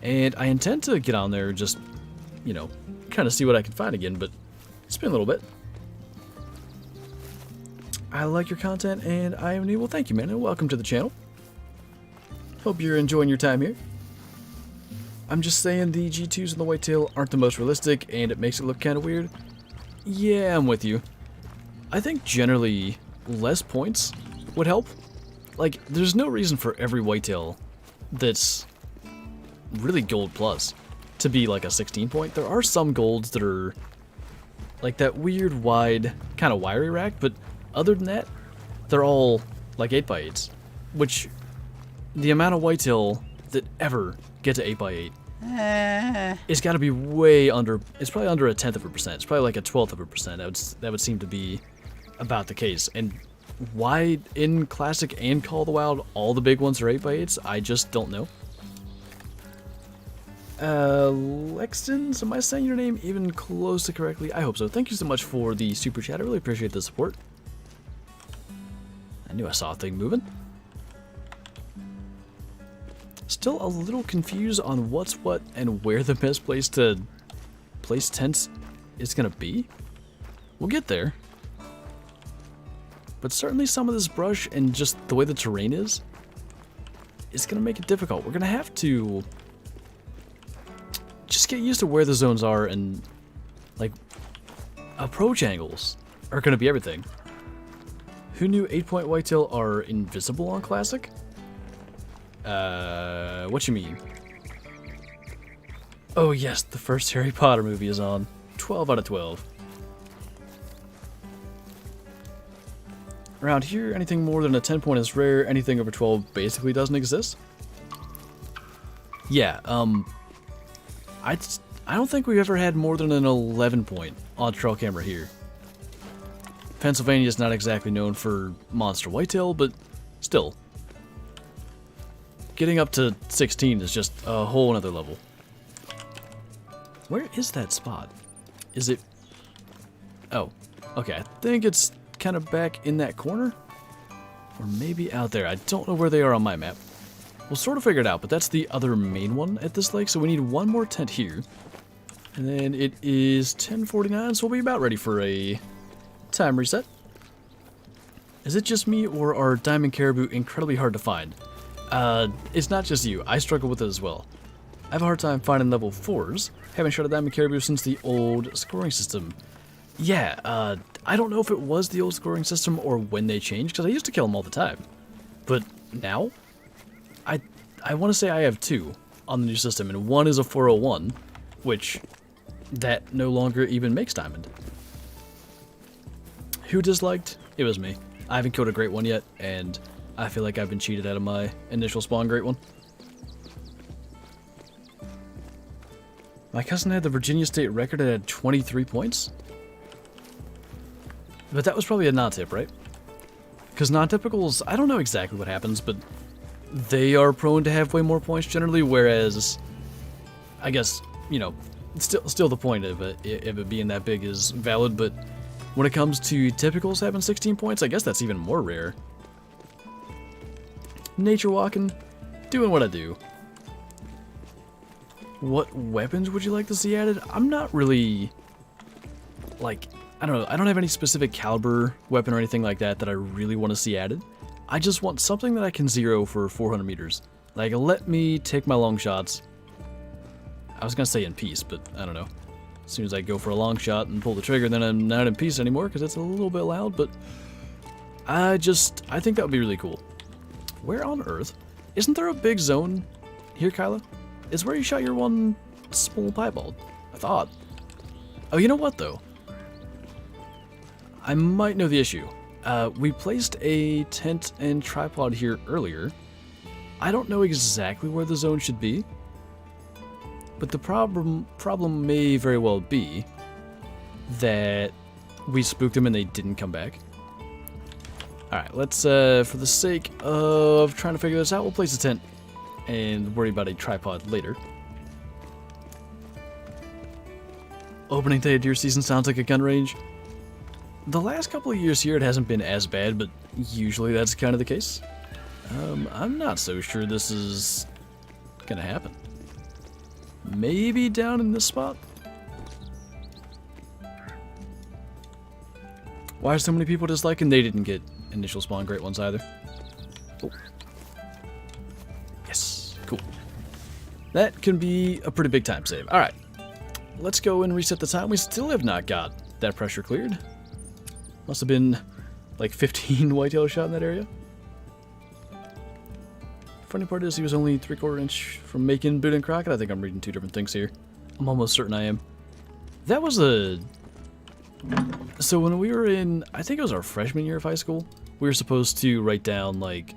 And I intend to get on there, just, you know, kind of see what I can find again, but it's been a little bit. I like your content, and I am new. Well, thank you, man, and welcome to the channel. Hope you're enjoying your time here. I'm just saying the G2s and the whitetail aren't the most realistic, and it makes it look kind of weird. Yeah, I'm with you. I think generally less points would help. Like, there's no reason for every whitetail that's really gold plus to be like a 16 point. There are some golds that are like that weird wide kind of wiry rack, but other than that, they're all like 8x8s, which the amount of whitetail that ever get to 8x8 it's got to be way under. It's probably under 0.1%. It's probably like 0.12%. That would seem to be about the case. And why in Classic and Call of the Wild all the big ones are 8x8s, I just don't know. Lexton, am I saying your name even close to correctly? I hope so. Thank you so much for the super chat. I really appreciate the support. I knew I saw a thing moving. Still a little confused on what's what and where the best place to place tents is gonna be. We'll get there. But certainly some of this brush and just the way the terrain is gonna make it difficult. We're gonna have to just get used to where the zones are, and like approach angles are gonna be everything. Who knew 8-point whitetail are invisible on Classic? What you mean? Oh yes, the first Harry Potter movie is on. 12 out of 12. Around here, anything more than a 10-point is rare. Anything over 12 basically doesn't exist. Yeah, I don't think we've ever had more than an 11-point on trail camera here. Pennsylvania is not exactly known for monster whitetail, but still. Getting up to 16 is just a whole nother level. Where is that spot? Is it... Oh, okay, I think it's kind of back in that corner. Or maybe out there. I don't know where they are on my map. We'll sort of figure it out, but that's the other main one at this lake, so we need one more tent here. And then it is 10:49, so we'll be about ready for a time reset. Is it just me, or are diamond caribou incredibly hard to find? It's not just you. I struggle with it as well. I have a hard time finding level 4s. Haven't shot a diamond caribou since the old scoring system. Yeah, I don't know if it was the old scoring system or when they changed, because I used to kill them all the time. But now, I want to say I have 2 on the new system, and one is a 401, which that no longer even makes diamond. Who disliked? It was me. I haven't killed a great one yet, and I feel like I've been cheated out of my initial spawn great one. My cousin had the Virginia State record at 23 points. But that was probably a non-tip, right? Because non-typicals, I don't know exactly what happens, but they are prone to have way more points generally, whereas, I guess, you know, still the point of it being that big is valid, but when it comes to typicals having 16 points, I guess that's even more rare. Nature walking, doing what I do. What weapons would you like to see added? I'm not really, like, I don't know, I don't have any specific caliber weapon or anything like that I really want to see added. I just want something that I can zero for 400 meters. Like, let me take my long shots. I was gonna say in peace, but I don't know. As soon as I go for a long shot and pull the trigger, then I'm not in peace anymore because it's a little bit loud, but I think that would be really cool. Where on earth? Isn't there a big zone here, Kyla? It's where you shot your one small piebald, I thought. Oh, you know what, though? I might know the issue. We placed a tent and tripod here earlier. I don't know exactly where the zone should be, but the problem may very well be that we spooked them and they didn't come back. Alright, let's, for the sake of trying to figure this out, we'll place a tent and worry about a tripod later. Opening day of deer season sounds like a gun range. The last couple of years here it hasn't been as bad, but usually that's kind of the case. I'm not so sure this is gonna happen. Maybe down in this spot? Why are so many people disliking? They didn't get initial spawn great ones either. Oh. Yes, cool. That can be a pretty big time save. Alright, let's go and reset the time. We still have not got that pressure cleared. Must have been like 15 whitetail shot in that area. Funny part is he was only 3/4 inch from making Boota and Crockett. I think I'm reading 2 different things here. I'm almost certain I am. That was a... So when we were in, I think it was our freshman year of high school, we were supposed to write down like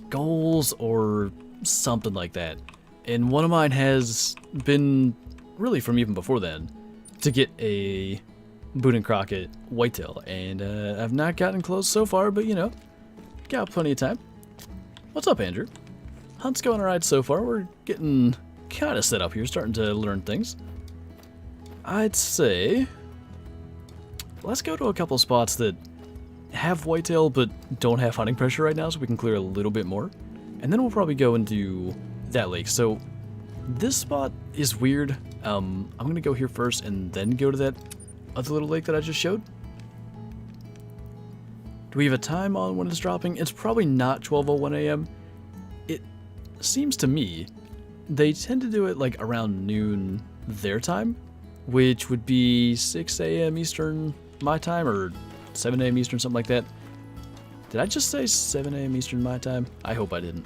goals or something like that. And one of mine has been, really from even before then, to get a Boota and Crockett whitetail. And I've not gotten close so far, but you know, got plenty of time. What's up, Andrew? Hunt's going alright so far. We're getting kind of set up here, starting to learn things. I'd say let's go to a couple spots that have whitetail but don't have hunting pressure right now, so we can clear a little bit more. And then we'll probably go and do that lake. So this spot is weird. I'm gonna go here first and then go to that other little lake that I just showed. Do we have a time on when it's dropping? It's probably not 12:01 a.m. It seems to me they tend to do it like around noon their time, which would be 6 a.m. Eastern my time, or 7 a.m. Eastern, something like that. Did I just say 7 a.m. Eastern my time? I hope I didn't.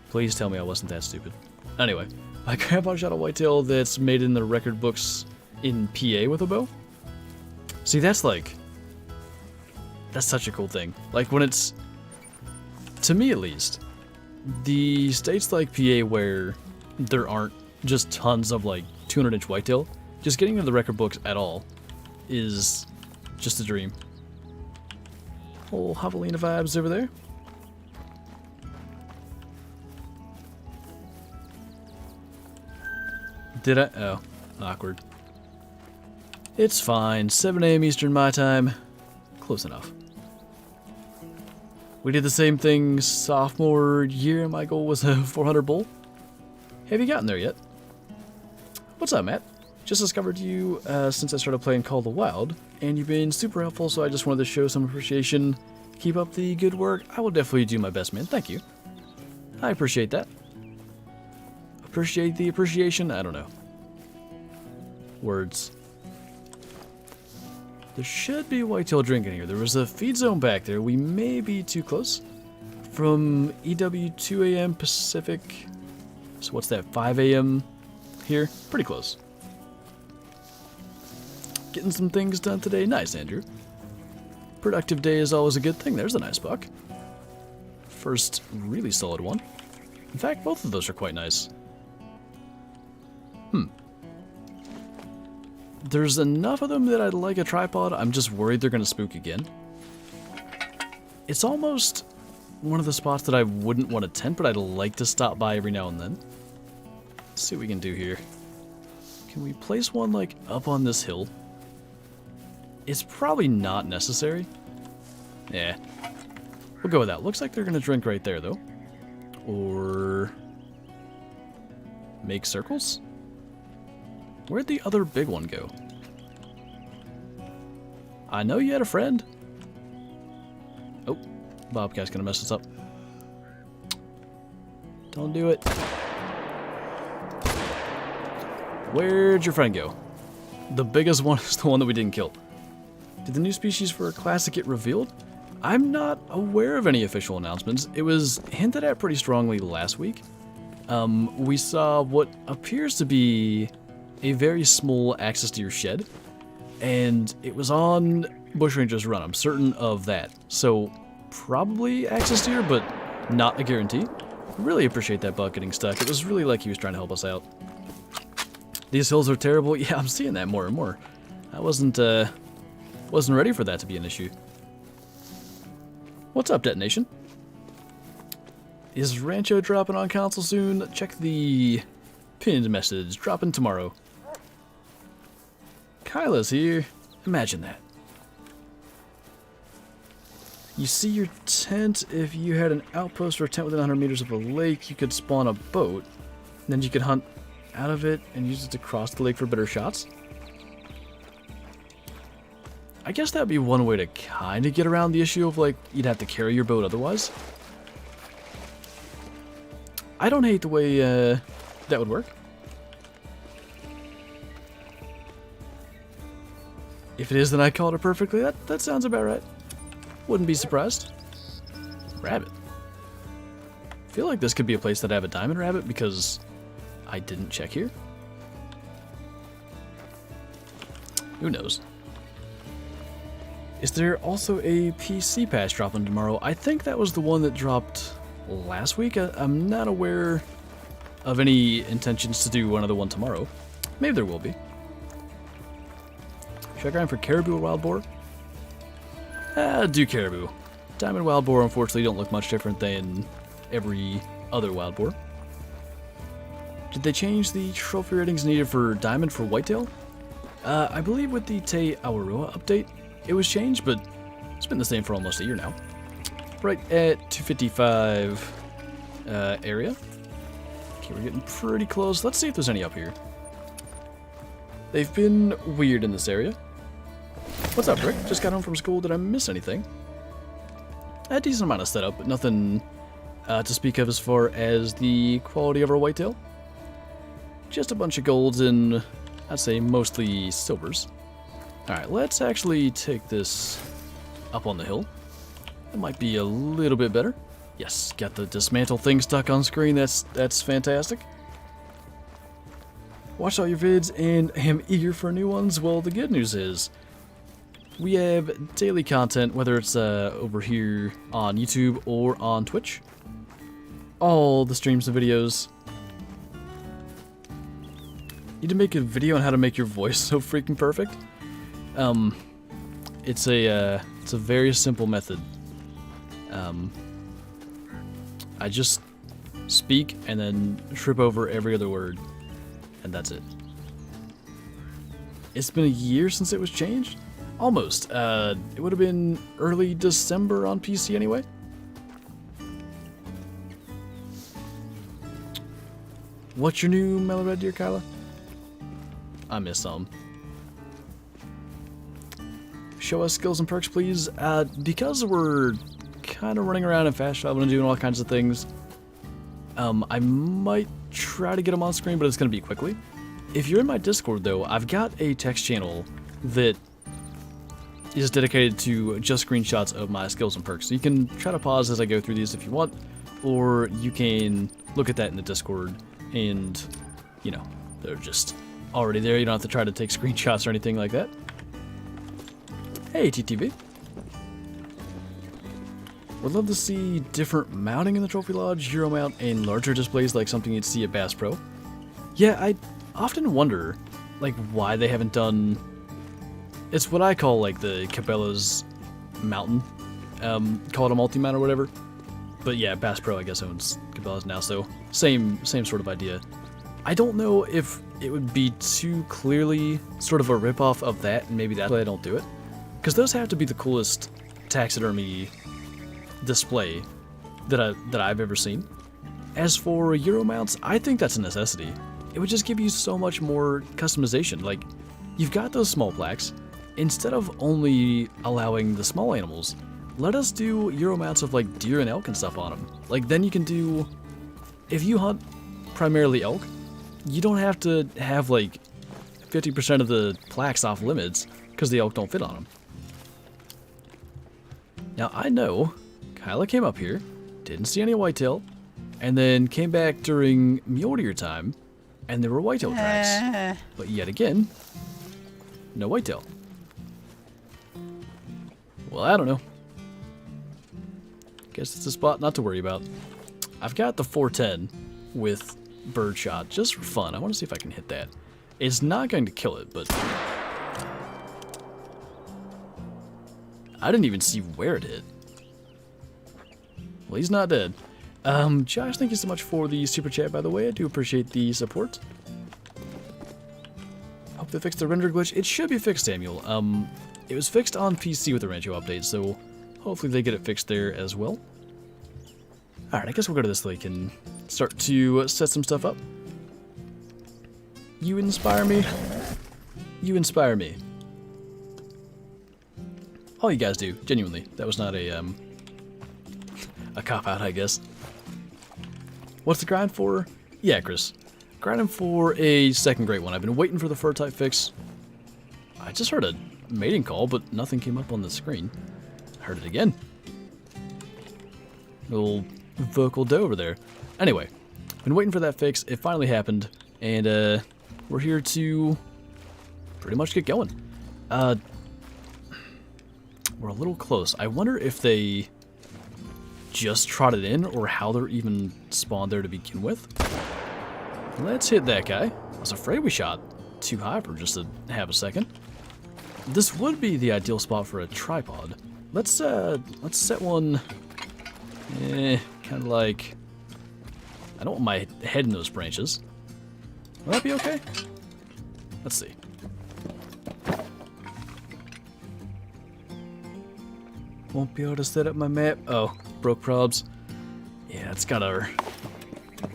Please tell me I wasn't that stupid. Anyway, my grandpa shot a whitetail that's made in the record books in PA with a bow. See, that's such a cool thing. Like, when it's, to me at least, the states like PA where there aren't just tons of like 200-inch whitetail, just getting into the record books at all is just a dream. Whole javelina vibes over there. Did I? Oh, awkward. It's fine. 7 a.m. Eastern my time. Close enough. We did the same thing sophomore year, and my goal was a 400 bull. Have you gotten there yet? What's up, Matt? Just discovered you since I started playing Call of the Wild, and you've been super helpful, so I just wanted to show some appreciation. Keep up the good work. I will definitely do my best, man. Thank you. I appreciate that. Appreciate the appreciation? I don't know. Words. There should be whitetail drinking here. There was a feed zone back there. We may be too close. From EW 2 a.m. Pacific. So what's that, 5 a.m. here? Pretty close. Getting some things done today. Nice, Andrew. Productive day is always a good thing. There's a nice buck. First really solid one. In fact, both of those are quite nice. There's enough of them that I'd like a tripod. I'm just worried they're going to spook again. It's almost one of the spots that I wouldn't want to tent, but I'd like to stop by every now and then. Let's see what we can do here. Can we place one, like, up on this hill? It's probably not necessary. Yeah. We'll go with that. Looks like they're going to drink right there, though. Or make circles? Where'd the other big one go? I know you had a friend. Oh, Bobcat's gonna mess us up. Don't do it. Where'd your friend go? The biggest one is the one that we didn't kill. Did the new species for Classic get revealed? I'm not aware of any official announcements. It was hinted at pretty strongly last week. We saw what appears to be a very small access to your shed, and it was on Bushranger's Run. I'm certain of that. So probably access to your, but not a guarantee. Really appreciate that buck getting stuck. It was really like he was trying to help us out. These hills are terrible. Yeah, I'm seeing that more and more. I wasn't ready for that to be an issue. What's up, Detonation? Is Rancho dropping on console soon? Check the pinned message. Dropping tomorrow. Kyla's here. Imagine that. You see your tent. If you had an outpost or a tent within 100 meters of a lake, you could spawn a boat. Then you could hunt out of it and use it to cross the lake for better shots. I guess that'd be one way to kind of get around the issue of, like, you'd have to carry your boat otherwise. I don't hate the way that would work. If it is, then I called it perfectly. That sounds about right. Wouldn't be surprised. Rabbit. I feel like this could be a place that I have a diamond rabbit because I didn't check here. Who knows? Is there also a PC patch dropping tomorrow? I think that was the one that dropped last week. I'm not aware of any intentions to do another one tomorrow. Maybe there will be. Should I grind for caribou or wild boar? Do caribou. Diamond wild boar, unfortunately, don't look much different than every other wild boar. Did they change the trophy ratings needed for diamond for whitetail? I believe with the Te Awaroa update, it was changed, but it's been the same for almost a year now. Right at 255 area. Okay, we're getting pretty close. Let's see if there's any up here. They've been weird in this area. What's up, Rick? Just got home from school. Did I miss anything? A decent amount of setup, but nothing to speak of as far as the quality of our whitetail. Just a bunch of golds and, I'd say, mostly silvers. Alright, let's actually take this up on the hill. That might be a little bit better. Yes, got the dismantle thing stuck on screen. That's fantastic. Watch all your vids and am eager for new ones. Well, the good news is we have daily content, whether it's over here on YouTube or on Twitch. All the streams and videos. Need to make a video on how to make your voice so freaking perfect. It's a very simple method. I just speak and then trip over every other word, and that's it. It's been a year since it was changed? Almost. It would have been early December on PC anyway. What's your new Mellow Red Deer, Kyla? I missed some. Show us skills and perks, please. Because we're kind of running around and fast traveling and doing all kinds of things, I might try to get them on screen, but it's going to be quickly. If you're in my Discord, though, I've got a text channel that is dedicated to just screenshots of my skills and perks. So you can try to pause as I go through these if you want, or you can look at that in the Discord and, you know, they're just already there. You don't have to try to take screenshots or anything like that. Hey, TTV. Would love to see different mounting in the Trophy Lodge, Euro mount, and larger displays like something you'd see at Bass Pro. Yeah, I often wonder, like, why they haven't done... It's what I call, like, the Cabela's mountain. Call it a multi-mount or whatever. But yeah, Bass Pro, I guess, owns Cabela's now, so same sort of idea. I don't know if it would be too clearly sort of a ripoff of that, and maybe that's why I don't do it. Because those have to be the coolest taxidermy display that I've ever seen. As for Euro mounts, I think that's a necessity. It would just give you so much more customization. Like, you've got those small plaques. Instead of only allowing the small animals, let us do Euro mounts of like deer and elk and stuff on them. Like, then you can do, if you hunt primarily elk, you don't have to have like 50% of the plaques off limits because the elk don't fit on them. Now, I know Kyla came up here, didn't see any whitetail, and then came back during mule deer time, and there were whitetail tracks. But yet again, no whitetail. Well, I don't know. Guess it's a spot not to worry about. I've got the 410 with birdshot just for fun. I want to see if I can hit that. It's not going to kill it, but I didn't even see where it hit. Well, he's not dead. Josh, thank you so much for the super chat, by the way. I do appreciate the support. Hope they fixed the render glitch. It should be fixed, Samuel. It was fixed on PC with the Rancho update, so hopefully they get it fixed there as well. Alright, I guess we'll go to this lake and start to set some stuff up. You inspire me. You inspire me. All you guys do, genuinely. That was not a cop-out, I guess. What's the grind for? Yeah, Chris. Grinding for a second great one. I've been waiting for the fur type fix. I just heard a mating call, but nothing came up on the screen. Heard it again. Little vocal doe over there. Anyway, been waiting for that fix. It finally happened, and we're here to pretty much get going. We're a little close. I wonder if they just trotted in or how they're even spawned there to begin with. Let's hit that guy. I was afraid we shot too high for just a half a second. This would be the ideal spot for a tripod. Let's set one, kind of like, I don't want my head in those branches. Will that be okay? Let's see. Won't be able to set up my map. Oh, broke probs. Yeah, it's got our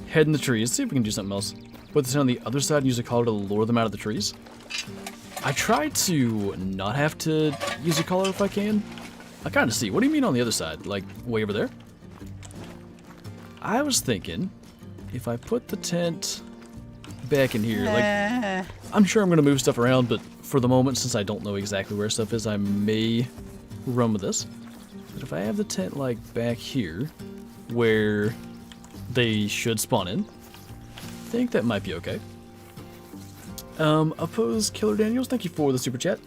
head in the trees. See if we can do something else. Put this on the other side and use a collar to lure them out of the trees. I try to not have to use a collar if I can. I kind of see. What do you mean on the other side? Like, way over there? I was thinking, if I put the tent back in here, like, I'm sure I'm going to move stuff around, but for the moment, since I don't know exactly where stuff is, I may run with this. But if I have the tent, like, back here, where they should spawn in, I think that might be okay. Opposed Killer Daniels, thank you for the super chat.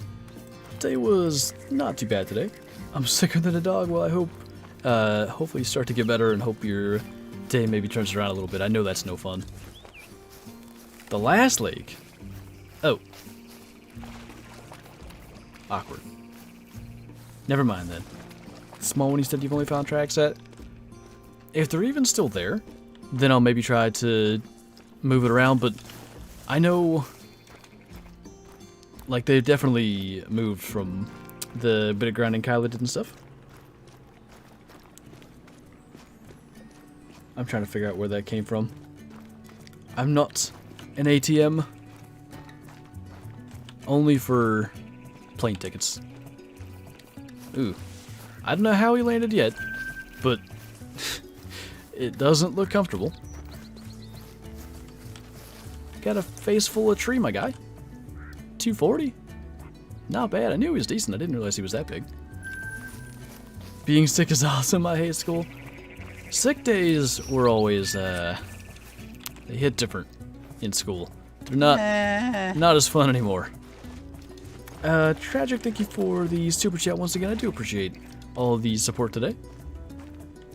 Day was not too bad today. I'm sicker than a dog. Well, I hope, hopefully you start to get better and hope your day maybe turns around a little bit. I know that's no fun. The last lake. Oh. Awkward. Never mind then. Small one you said you've only found tracks at. If they're even still there, then I'll maybe try to move it around, but I know, like, they've definitely moved from the bit of grinding Kyla did and stuff. I'm trying to figure out where that came from. I'm not an ATM. Only for plane tickets. Ooh. I don't know how he landed yet, but it doesn't look comfortable. Got a face full of tree, my guy. 240? Not bad. I knew he was decent. I didn't realize he was that big. Being sick is awesome. I hate school. Sick days were always, they hit different in school. They're not as fun anymore. Tragic, thank you for the super chat once again. I do appreciate all of the support today.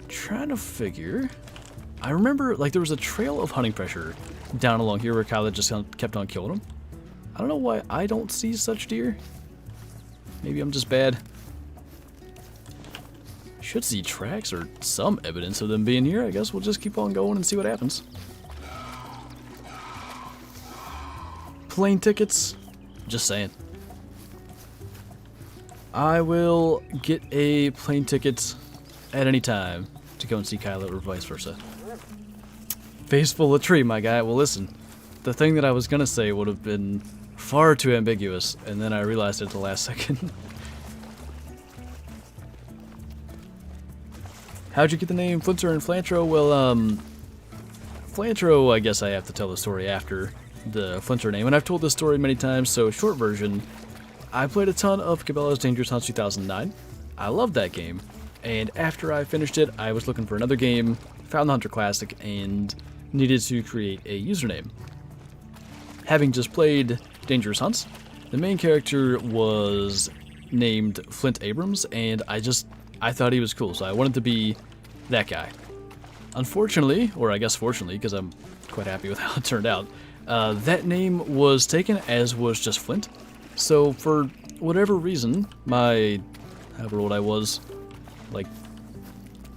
Trying to figure. I remember, like, there was a trail of hunting pressure down along here where Kyla just kept on killing them. I don't know why I don't see such deer. Maybe I'm just bad. Should see tracks or some evidence of them being here. I guess we'll just keep on going and see what happens. Plane tickets. Just saying. I will get a plane ticket at any time to go and see Kyla or vice versa. Face full of tree, my guy. Well, listen. The thing that I was going to say would have been far too ambiguous, and then I realized it at the last second. How'd you get the name Flinter and Flantro? Well, Flantro, I guess I have to tell the story after the Flinter name, and I've told this story many times, so short version, I played a ton of Cabela's Dangerous Hunts 2009. I loved that game, and after I finished it, I was looking for another game, found the Hunter Classic, and needed to create a username. Having just played Dangerous Hunts, the main character was named Flint Abrams, and I thought he was cool, so I wanted to be that guy. Unfortunately, or I guess fortunately, because I'm quite happy with how it turned out, that name was taken, as was just Flint. So for whatever reason, my, however old I was, like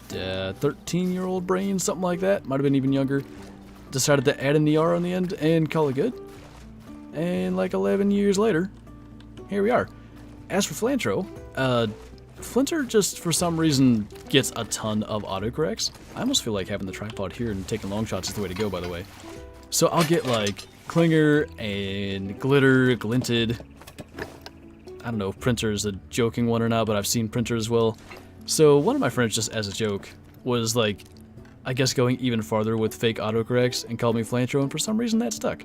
13-year-old brain, something like that, might have been even younger, decided to add an ER on the end and call it good. And like 11 years later, here we are. As for Flantro, Flinter just, for some reason, gets a ton of autocorrects. I almost feel like having the tripod here and taking long shots is the way to go, by the way. So I'll get, like, Klinger and Glitter, Glinted. I don't know if Printer is a joking one or not, but I've seen Printer as well. So one of my friends, just as a joke, was, like, I guess going even farther with fake autocorrects and called me Flantro, and for some reason that stuck.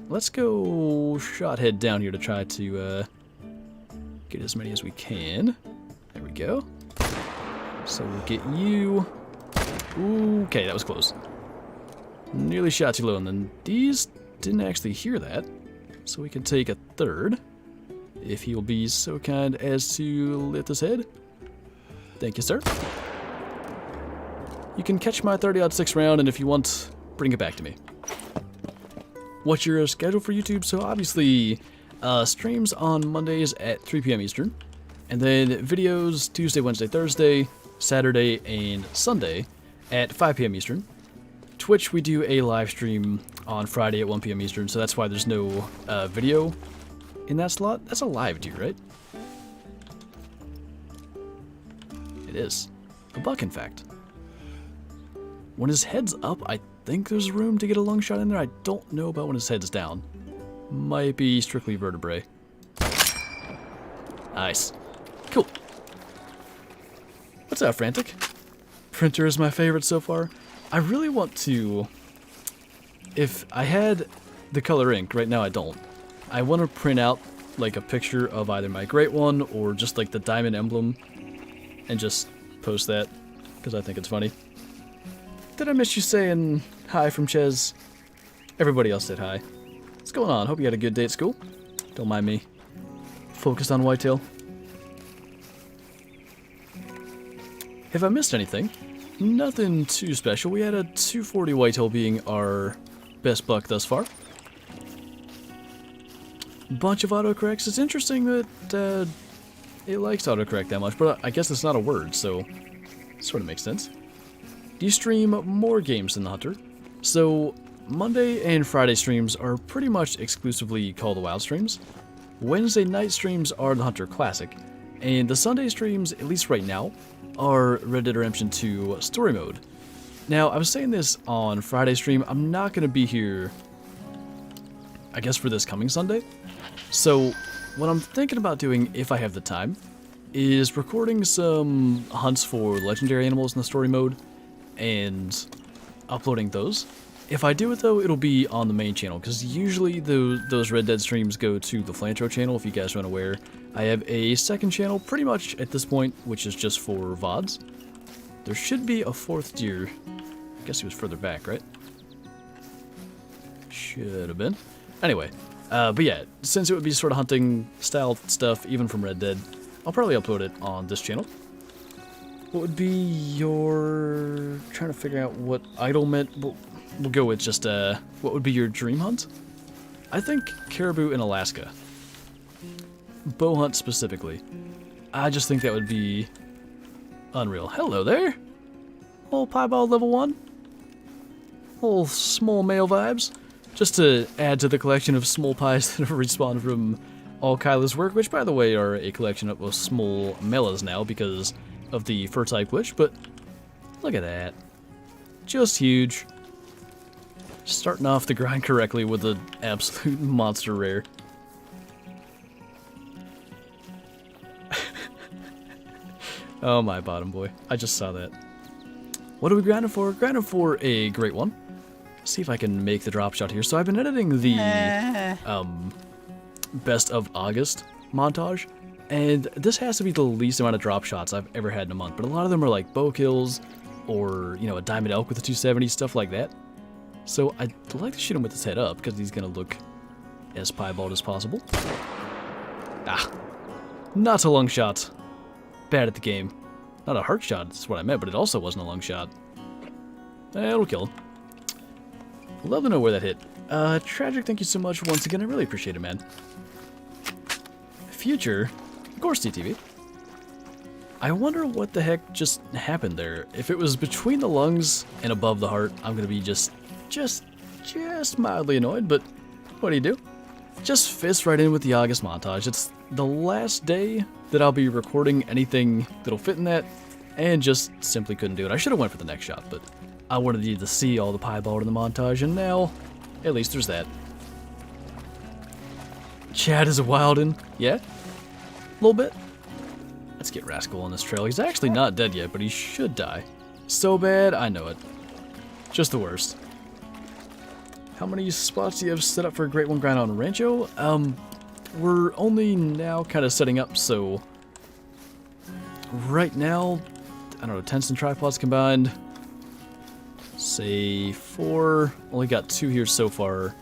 Let's go shot head down here to try to, get as many as we can. There we go. So we'll get you. Okay, that was close. Nearly shot too low, and then these didn't actually hear that. So we can take a third, if he'll be so kind as to lift his head. Thank you, sir. You can catch my 30-06 round, and if you want, bring it back to me. What's your schedule for YouTube? So obviously, streams on Mondays at 3 p.m. Eastern, and then videos Tuesday, Wednesday, Thursday, Saturday, and Sunday at 5 p.m. Eastern. Twitch, we do a live stream on Friday at 1 p.m. Eastern, so that's why there's no video in that slot. That's a live deer, right? It is. A buck, in fact. When his head's up, I think there's room to get a lung shot in there. I don't know about when his head's down. Might be strictly vertebrae. Nice. Cool. What's up, Frantic? Printer is my favorite so far. I really want to... If I had the color ink, right now I don't. I want to print out like a picture of either my great one or just like the diamond emblem and just post that because I think it's funny. Did I miss you saying hi from Ches? Everybody else said hi. What's going on? Hope you had a good day at school. Don't mind me. Focused on whitetail. Have I missed anything? Nothing too special. We had a 240 whitetail being our best buck thus far. Bunch of autocorrects. It's interesting that it likes autocorrect that much, but I guess it's not a word, so sort of makes sense. Do you stream more games than the Hunter? So Monday and Friday streams are pretty much exclusively Call of the Wild streams. Wednesday night streams are the Hunter Classic, and the Sunday streams, at least right now, are Red Dead Redemption 2 Story Mode. Now, I was saying this on Friday stream, I'm not going to be here, I guess, for this coming Sunday. So, what I'm thinking about doing, if I have the time, is recording some hunts for legendary animals in the Story Mode, and uploading those. If I do it though, it'll be on the main channel, because usually those Red Dead streams go to the Flinter channel, if you guys aren't aware. I have a second channel, pretty much at this point, which is just for VODs. There should be a fourth deer. I guess he was further back, right? Should have been. Anyway, but yeah, since it would be sort of hunting style stuff, even from Red Dead, I'll probably upload it on this channel. What would be your... trying to figure out what idle meant. We'll go with just, what would be your dream hunt? I think caribou in Alaska. Bow hunt specifically. I just think that would be unreal. Hello there! Old piebald level 1. Little small male vibes. Just to add to the collection of small pies that have respawned from all Kyla's work, which by the way are a collection of small melas now because of the fur type glitch, but look at that. Just huge. Starting off the grind correctly with an absolute monster rare. Oh my bottom boy. I just saw that. What are we grinding for? Grinding for a great one. See if I can make the drop shot here. So I've been editing the best of August montage, and this has to be the least amount of drop shots I've ever had in a month, but a lot of them are like bow kills or, you know, a diamond elk with a 270, stuff like that. So I'd like to shoot him with his head up because he's going to look as piebald as possible. Ah, not a lung shot. Bad at the game. Not a heart shot, that's what I meant, but it also wasn't a lung shot. It'll kill him. Love to know where that hit. Tragic, thank you so much once again. I really appreciate it, man. Future, of course, TTV. I wonder what the heck just happened there. If it was between the lungs and above the heart, I'm gonna be just mildly annoyed, but what do you do? Just fits right in with the August montage. It's the last day that I'll be recording anything that'll fit in that, and just simply couldn't do it. I should have went for the next shot, but I wanted you to see all the piebald in the montage, and now, at least there's that. Chad is a wildin'. Yeah? A little bit. Let's get Rascal on this trail. He's actually not dead yet, but he should die. So bad, I know it. Just the worst. How many spots do you have set up for a Great One grind on Rancho? We're only now kind of setting up, so... right now, I don't know, tents and tripods combined. Say 4. Only got 2 here so far.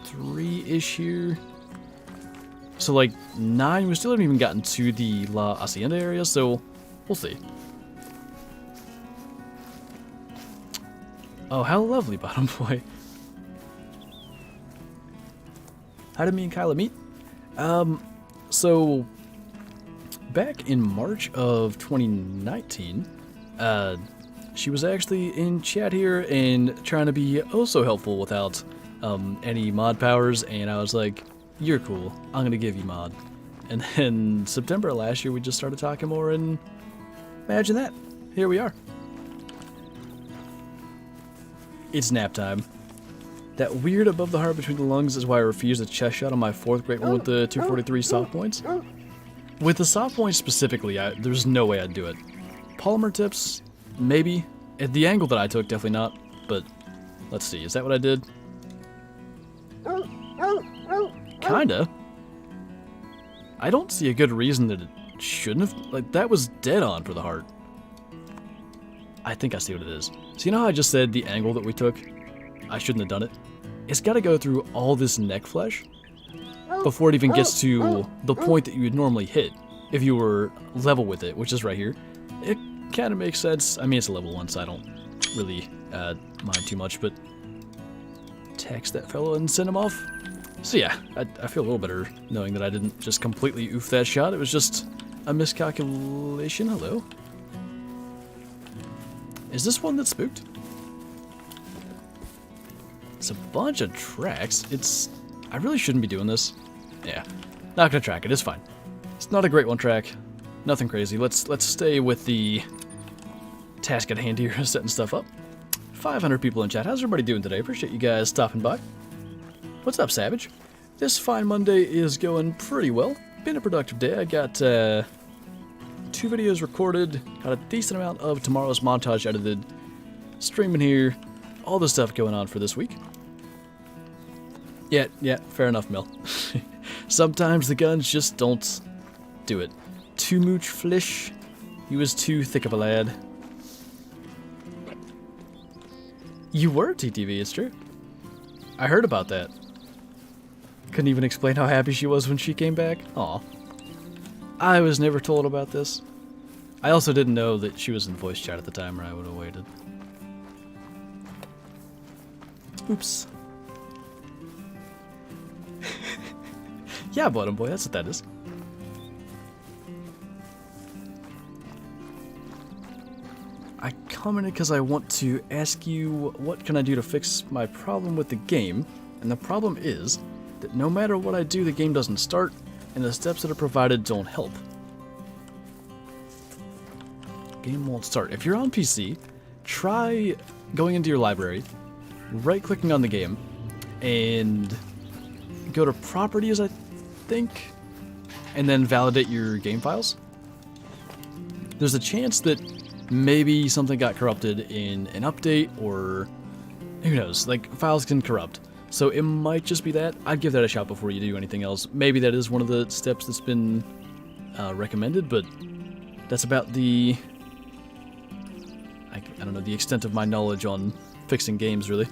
3-ish here. So like 9, we still haven't even gotten to the La Hacienda area, so we'll see. Oh, how lovely, bottom boy. How did me and Kyla meet? So back in March of 2019, she was actually in chat here and trying to be oh so helpful without any mod powers, and I was like, you're cool, I'm gonna give you mod. And then September last year we just started talking more, and imagine that, here we are. It's nap time. That weird above the heart between the lungs is why I refused a chest shot on my 4th great one with the 243 soft points. With the soft points specifically, there's no way I'd do it. Polymer tips, maybe. At the angle that I took, definitely not. But let's see, is that what I did? Kinda. I don't see a good reason that it shouldn't have. Like, that was dead on for the heart. I think I see what it is. So you know how I just said the angle that we took? I shouldn't have done it. It's got to go through all this neck flesh before it even gets to the point that you would normally hit if you were level with it, which is right here. It kind of makes sense. I mean, it's a level 1, so I don't really mind too much, but text that fellow and send him off. So yeah, I feel a little better knowing that I didn't just completely oof that shot. It was just a miscalculation. Hello. Is this one that's spooked? It's a bunch of tracks. I really shouldn't be doing this. Yeah, not gonna track it. It's fine. It's not a great one track. Nothing crazy. Let's stay with the task at hand here, setting stuff up. 500 people in chat. How's everybody doing today? Appreciate you guys stopping by. What's up, Savage? This fine Monday is going pretty well. Been a productive day. I got 2 videos recorded. Got a decent amount of tomorrow's montage edited. Streaming here. All the stuff going on for this week. Yeah, fair enough, Mel. Sometimes the guns just don't do it. Too much flesh. He was too thick of a lad. You were TTV, it's true. I heard about that. Couldn't even explain how happy she was when she came back. Aw. I was never told about this. I also didn't know that she was in voice chat at the time, or I would have waited. Oops. Yeah, bottom boy, that's what that is. I commented because I want to ask you what can I do to fix my problem with the game, and the problem is that no matter what I do, the game doesn't start, and the steps that are provided don't help. Game won't start. If you're on PC, try going into your library, right-clicking on the game, and go to Properties, I think, and then validate your game files. There's a chance that maybe something got corrupted in an update, or who knows, like, files can corrupt. So it might just be that. I'd give that a shot before you do anything else. Maybe that is one of the steps that's been recommended, but that's about the, I don't know, the extent of my knowledge on fixing games, really.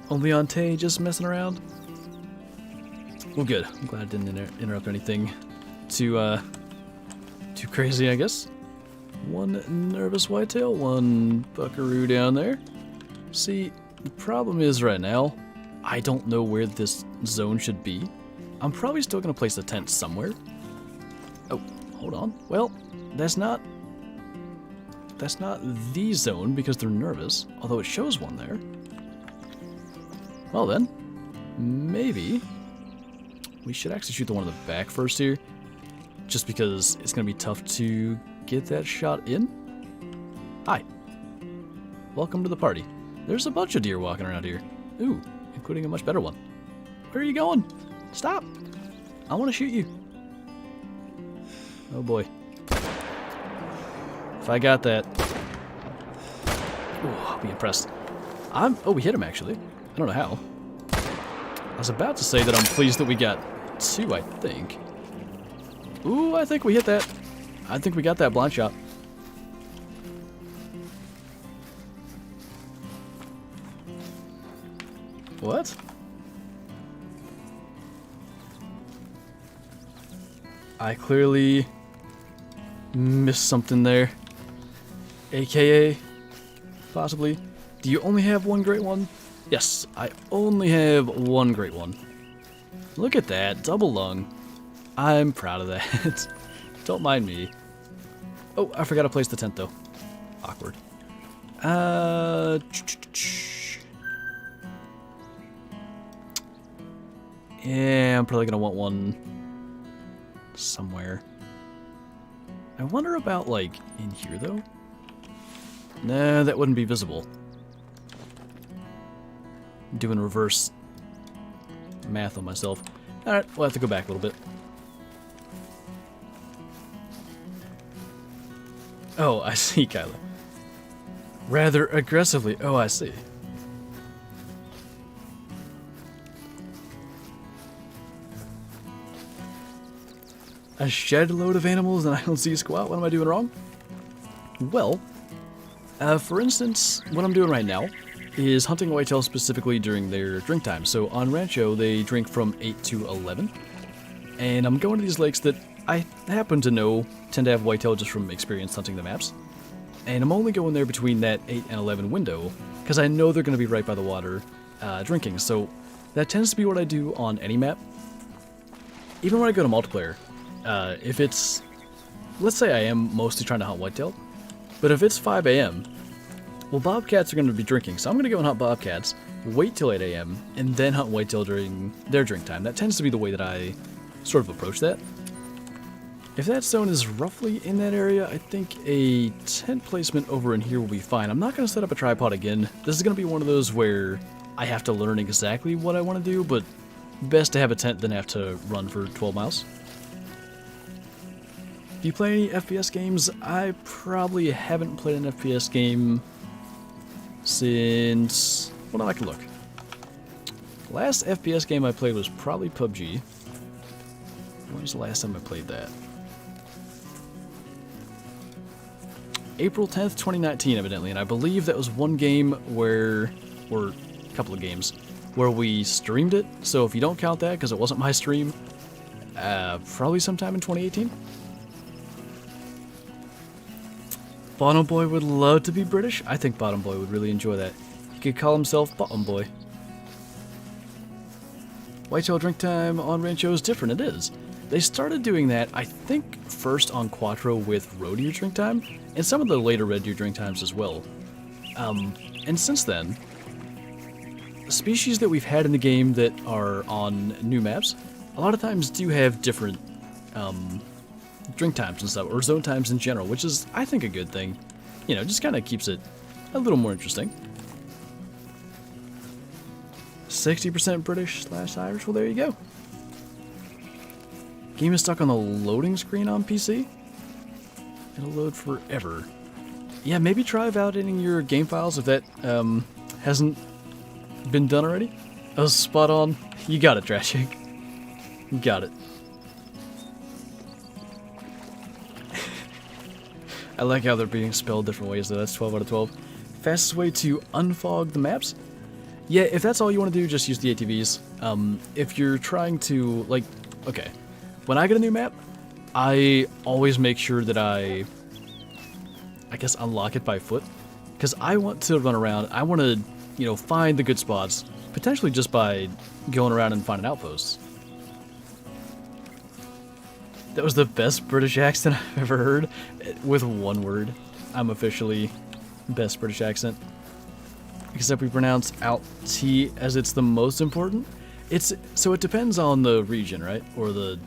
Only on Tay, just messing around? Well, good. I'm glad I didn't interrupt anything too crazy, I guess. One nervous whitetail, one buckaroo down there. See, the problem is right now, I don't know where this zone should be. I'm probably still going to place the tent somewhere. Oh, hold on. Well, that's not the zone because they're nervous, although it shows one there. Well then, maybe we should actually shoot the one in the back first here, just because it's going to be tough to get that shot in. Hi. Welcome to the party. There's a bunch of deer walking around here. Ooh, including a much better one. Where are you going? Stop. I want to shoot you. Oh boy. If I got that... Ooh, I'll be impressed. Oh, we hit him actually. I don't know how. I was about to say that I'm pleased that we got 2, I think. Ooh, I think we hit that. I think we got that blind shot. What? I clearly missed something there. AKA, possibly. Do you only have one great one? Yes, I only have one great one. Look at that, double lung. I'm proud of that. Don't mind me. Oh, I forgot to place the tent though. Awkward. Yeah, I'm probably gonna want one somewhere. I wonder about, like, in here though. Nah, that wouldn't be visible. I'm doing reverse math on myself. Alright, we'll have to go back a little bit. Oh, I see, Kyla. Rather aggressively. Oh, I see. A shed load of animals and I don't see a squat? What am I doing wrong? Well, for instance, what I'm doing right now is hunting whitetail specifically during their drink time. So on Rancho, they drink from 8 to 11. And I'm going to these lakes that I happen to know tend to have whitetail just from experience hunting the maps. And I'm only going there between that 8 and 11 window because I know they're going to be right by the water drinking. So that tends to be what I do on any map. Even when I go to multiplayer, if it's, let's say I am mostly trying to hunt whitetail, but if it's 5 a.m., well, bobcats are going to be drinking, so I'm going to go and hunt bobcats, wait till 8 a.m., and then hunt whitetail during their drink time. That tends to be the way that I sort of approach that. If that zone is roughly in that area, I think a tent placement over in here will be fine. I'm not going to set up a tripod again. This is going to be one of those where I have to learn exactly what I want to do, but best to have a tent than have to run for 12 miles. Do you play any FPS games? I probably haven't played an FPS game since... Well, I can look. Last FPS game I played was probably PUBG. When was the last time I played that? April 10th, 2019, evidently, and I believe that was one game where... or a couple of games, where we streamed it, so if you don't count that, because it wasn't my stream, probably sometime in 2018. Bottom Boy would love to be British. I think Bottom Boy would really enjoy that. He could call himself Bottom Boy. Whitetail drink time on Rancho is different. It is. They started doing that, I think, first on Quattro with roe deer drink time, and some of the later red deer drink times as well. And since then, the species that we've had in the game that are on new maps, a lot of times do have different drink times and stuff, or zone times in general, which is, I think, a good thing. You know, just kind of keeps it a little more interesting. 60% British / Irish, well, there you go. Game is stuck on the loading screen on PC. It'll load forever. Yeah, maybe try validating your game files if that hasn't been done already. Oh, spot on. You got it, Trashig. You got it. I like how they're being spelled different ways, though. That's 12 out of 12. Fastest way to unfog the maps? Yeah, if that's all you want to do, just use the ATVs. If you're trying to, like, okay. When I get a new map, I always make sure that I guess, unlock it by foot. Because I want to run around. I want to, you know, find the good spots. Potentially just by going around and finding outposts. That was the best British accent I've ever heard. With one word. I'm officially best British accent. Except we pronounce alt T as it's the most important. So it depends on the region, right? Or the...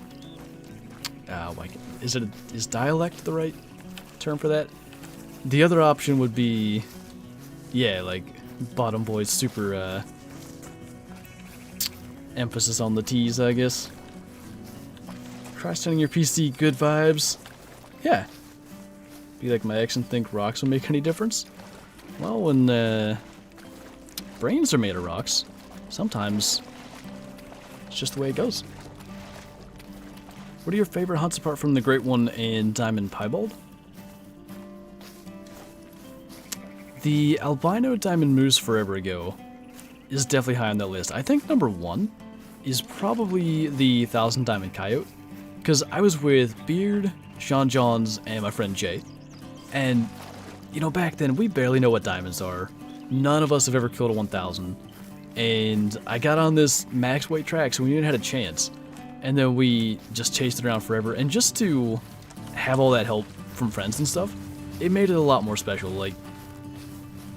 is dialect the right term for that? The other option would be... Yeah, like, Bottom Boy's super, emphasis on the T's, I guess. Try sending your PC good vibes. Yeah. Be like my ex and think rocks will make any difference? Well, when, brains are made of rocks, sometimes it's just the way it goes. What are your favorite hunts apart from the Great One and Diamond Piebald? The Albino Diamond Moose forever ago is definitely high on that list. I think number one is probably the 1000 Diamond Coyote, because I was with Beard, Sean Johns, and my friend Jay, and, you know, back then we barely know what diamonds are. None of us have ever killed a 1000, and I got on this max weight track, so we even had a chance, and then we just chased it around forever, and just to have all that help from friends and stuff, it made it a lot more special. Like,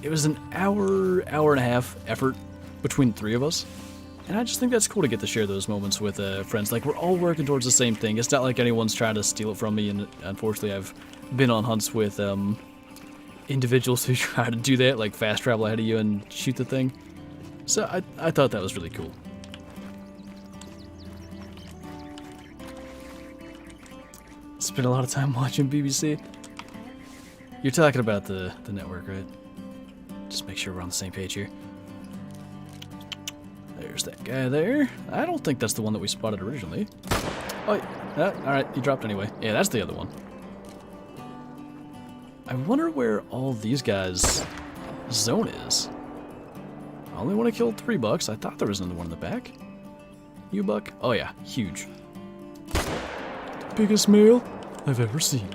it was an hour and a half effort between the three of us, and I just think that's cool to get to share those moments with friends. Like, we're all working towards the same thing. It's not like anyone's trying to steal it from me, and unfortunately I've been on hunts with individuals who try to do that, like fast travel ahead of you and shoot the thing. So I thought that was really cool. Spent a lot of time watching BBC. You're talking about the network, right? Just make sure we're on the same page here. There's that guy there. I don't think that's the one that we spotted originally. Oh, yeah, alright, he dropped anyway. Yeah, that's the other one. I wonder where all these guys' zone is. I only want to kill 3 bucks. I thought there was another one in the back. You buck? Oh yeah, huge. Biggest male I've ever seen.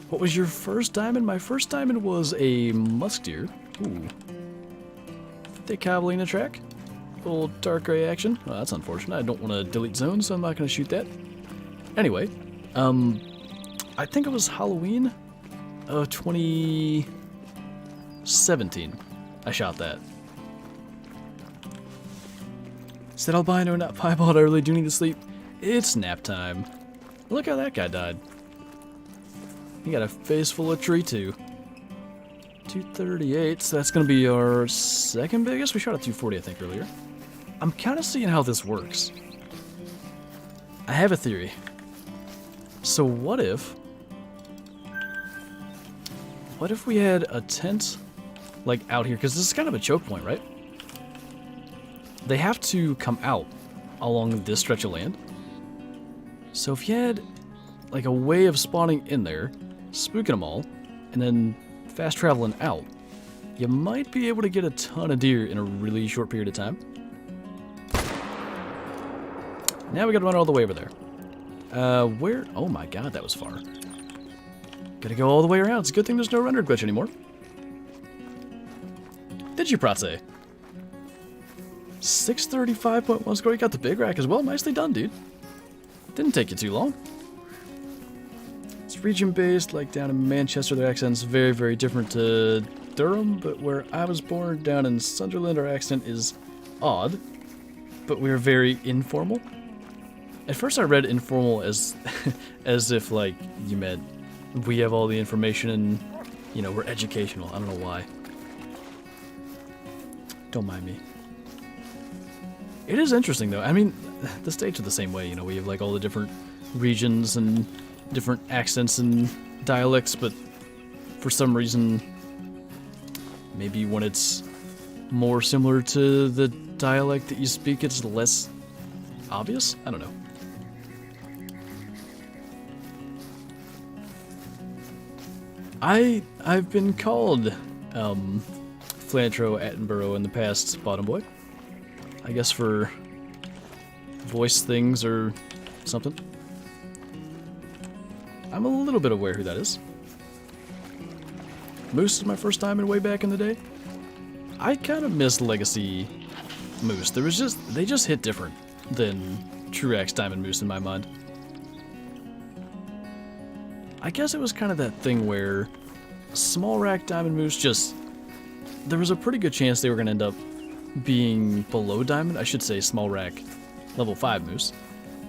What was your first diamond? My first diamond was a musk deer. Ooh. Thick javelina track. Little dark gray action. Well, that's unfortunate. I don't want to delete zones, so I'm not going to shoot that. Anyway, I think it was Halloween of 2017. I shot that. Said Albino, not piebald. I really do need to sleep. It's nap time. Look how that guy died. He got a face full of tree too. 238, so that's going to be our second biggest. We shot a 240, I think, earlier. I'm kind of seeing how this works. I have a theory. So what if we had a tent, like, out here? Because this is kind of a choke point, right? They have to come out along this stretch of land. So if you had, like, a way of spawning in there, spooking them all, and then fast traveling out, you might be able to get a ton of deer in a really short period of time. Now we gotta run all the way over there. Where? Oh my god, that was far. Gotta go all the way around. It's a good thing there's no render glitch anymore. Did you, Protse? 635.1 score. You got the big rack as well. Nicely done, dude. Didn't take you too long. It's region-based, like down in Manchester. Their accent's very, very different to Durham, but where I was born, down in Sunderland, our accent is odd, but we're very informal. At first I read informal as as if, like, you meant we have all the information and, you know, we're educational. I don't know why. Don't mind me. It is interesting, though. I mean, the States are the same way, you know, we have, like, all the different regions and different accents and dialects, but for some reason, maybe when it's more similar to the dialect that you speak, it's less obvious? I don't know. I've been called Flantro Attenborough in the past, Bottom Boy. I guess for voice things or something. I'm a little bit aware who that is. Moose is my first time in way back in the day. I kind of miss Legacy Moose. They just hit different than Truax Diamond Moose in my mind. I guess it was kind of that thing where small rack Diamond Moose there was a pretty good chance they were going to end up being below Diamond. I should say small rack level 5 Moose.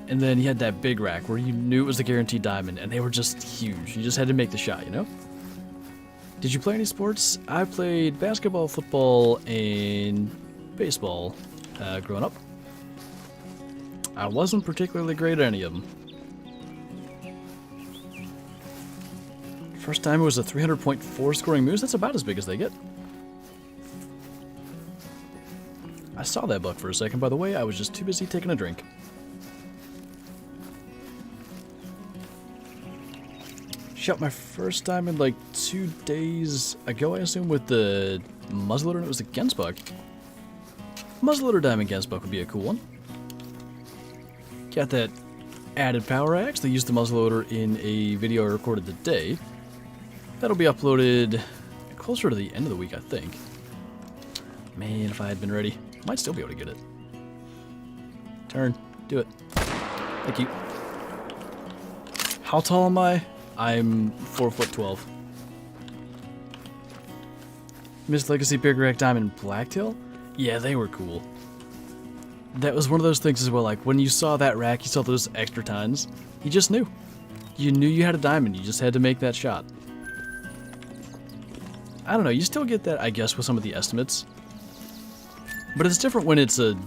And then you had that big rack where you knew it was the guaranteed Diamond, and they were just huge. You just had to make the shot, you know? Did you play any sports? I played basketball, football, and baseball growing up. I wasn't particularly great at any of them. First time it was a 300.4 scoring Moose. That's about as big as they get. I saw that buck for a second, by the way. I was just too busy taking a drink. Shot my first diamond like 2 days ago, I assume, with the muzzleloader, and it was the Gensbuck. Muzzleloader diamond Gensbuck would be a cool one. Got that added power axe. They used the muzzleloader in a video I recorded today. That'll be uploaded closer to the end of the week, I think. Man, if I had been ready, might still be able to get it. Turn. Do it. Thank you. How tall am I? I'm 4'12". Missed Legacy Big Rack Diamond Blacktail? Yeah, they were cool. That was one of those things as well, like when you saw that rack, you saw those extra tines, you just knew. You knew you had a diamond, you just had to make that shot. I don't know, you still get that, I guess, with some of the estimates. But it's different when it's a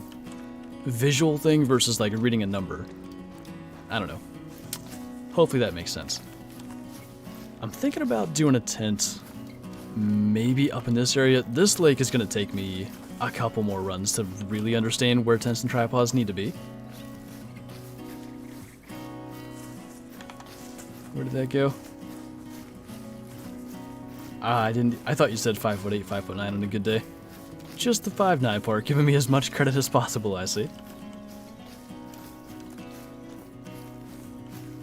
visual thing versus like reading a number. I don't know. Hopefully that makes sense. I'm thinking about doing a tent maybe up in this area. This lake is going to take me a couple more runs to really understand where tents and tripods need to be. Where did that go? I thought you said 5'8", 5'9" on a good day. Just the 5'9" part, giving me as much credit as possible, I see.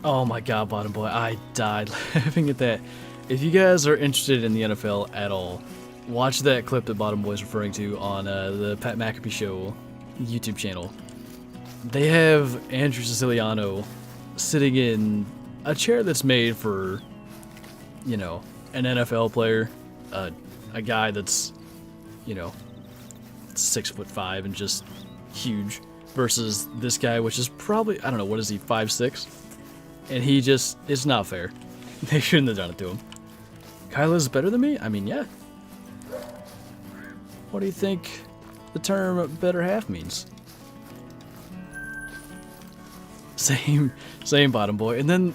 Oh my god, Bottom Boy, I died laughing at that. If you guys are interested in the NFL at all, watch that clip that Bottom Boy is referring to on the Pat McAfee Show YouTube channel. They have Andrew Siciliano sitting in a chair that's made for, you know, an NFL player, a guy that's, you know, 6'5" and just huge, versus this guy, which is probably, I don't know, what is he, 5'6"? And he just, it's not fair. They shouldn't have done it to him. Kyla's better than me? I mean, yeah. What do you think the term better half means? Same Bottom Boy. And then,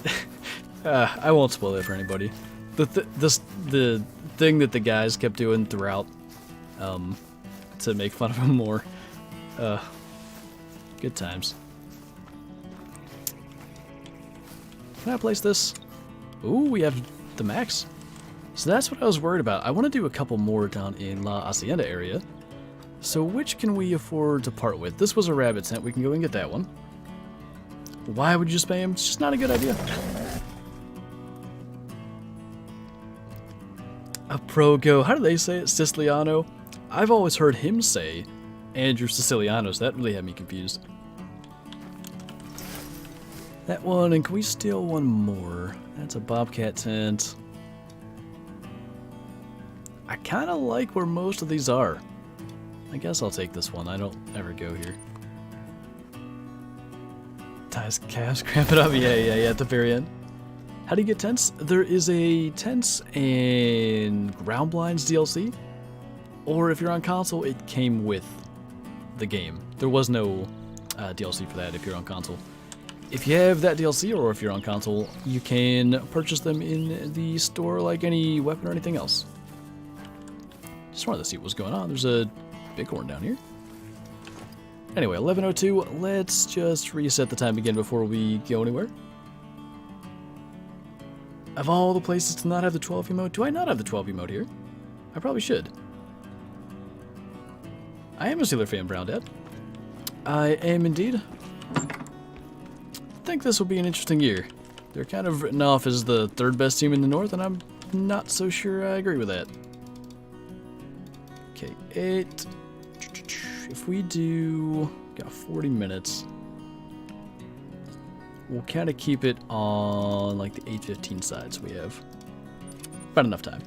I won't spoil it for anybody. The thing that the guys kept doing throughout, to make fun of him more. Good times. Can I place this? Ooh, we have the max. So that's what I was worried about. I want to do a couple more down in La Hacienda area. So which can we afford to part with? This was a rabbit tent. We can go and get that one. Why would you spam? It's just not a good idea. A pro go. How do they say it? Siciliano? I've always heard him say Andrew Siciliano, so that really had me confused. That one, and can we steal one more? That's a Bobcat tent. I kind of like where most of these are. I guess I'll take this one. I don't ever go here. Ties calves, cramp it up. Yeah, at the very end. How do you get tents? There is a tents and ground blinds DLC. Or if you're on console, it came with the game. There was no DLC for that if you're on console. If you have that DLC, or if you're on console, you can purchase them in the store like any weapon or anything else. Just wanted to see what was going on. There's a bighorn down here. Anyway, 11:02. Let's just reset the time again before we go anywhere. Of all the places to not have the 12 emote, do I not have the 12 emote here? I probably should. I am a Steeler fan, Brown Dad. I am indeed. I think this will be an interesting year. They're kind of written off as the third best team in the North, and I'm not so sure I agree with that. Okay, 8. If we do... got 40 minutes. We'll kind of keep it on like the 8:15 side, so we have about enough time.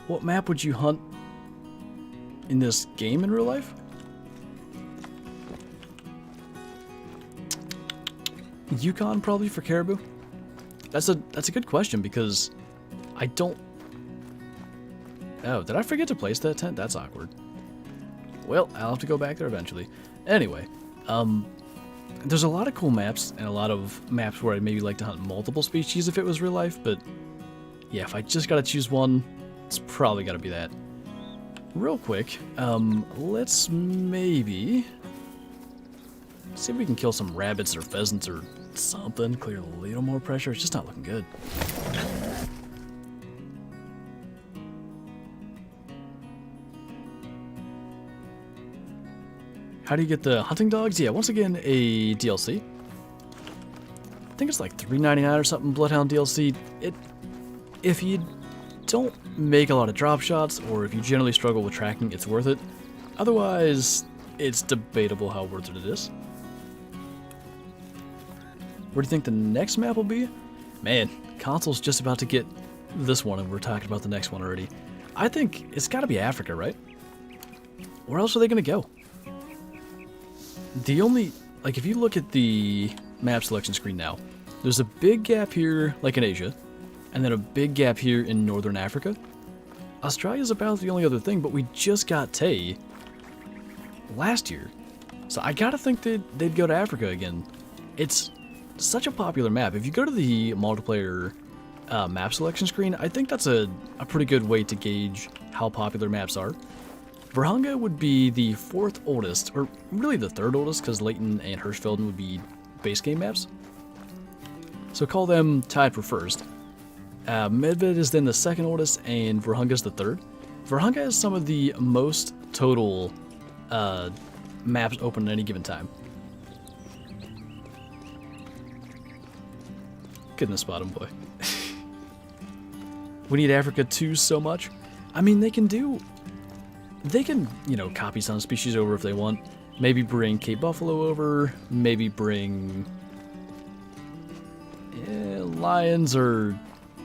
What map would you hunt in this game in real life? Yukon probably for caribou. That's a good question because I don't. Oh, did I forget to place that tent? That's awkward. Well, I'll have to go back there eventually. Anyway, there's a lot of cool maps and a lot of maps where I'd maybe like to hunt multiple species if it was real life, but yeah, if I just gotta choose one, it's probably gotta be that. Real quick, let's maybe see if we can kill some rabbits or pheasants or something, clear a little more pressure. It's just not looking good. How do you get the hunting dogs? Yeah, once again, a DLC. I think it's like $3.99 or something, Bloodhound DLC. If you don't make a lot of drop shots, or if you generally struggle with tracking, it's worth it. Otherwise, it's debatable how worth it is. Where do you think the next map will be? Man, console's just about to get this one, and we're talking about the next one already. I think it's got to be Africa, right? Where else are they going to go? The only, like, if you look at the map selection screen now, There's a big gap here, like in Asia, and then a big gap here in Northern Africa. Australia's about the only other thing, but we just got Tay last year. So I gotta think that they'd go to Africa again. It's such a popular map. If you go to the multiplayer map selection screen, I think that's a pretty good way to gauge how popular maps are. Virunga would be the 4th oldest, or really the 3rd oldest, because Leighton and Hirschfelden would be base game maps. So call them tied for 1st. Medved is then the 2nd oldest, and Virunga is the 3rd. Virunga has some of the most total maps open at any given time. Couldn't spot him, boy. We need Africa too so much. I mean, they can, you know, copy some species over if they want. Maybe bring Cape Buffalo over. Maybe bring lions or,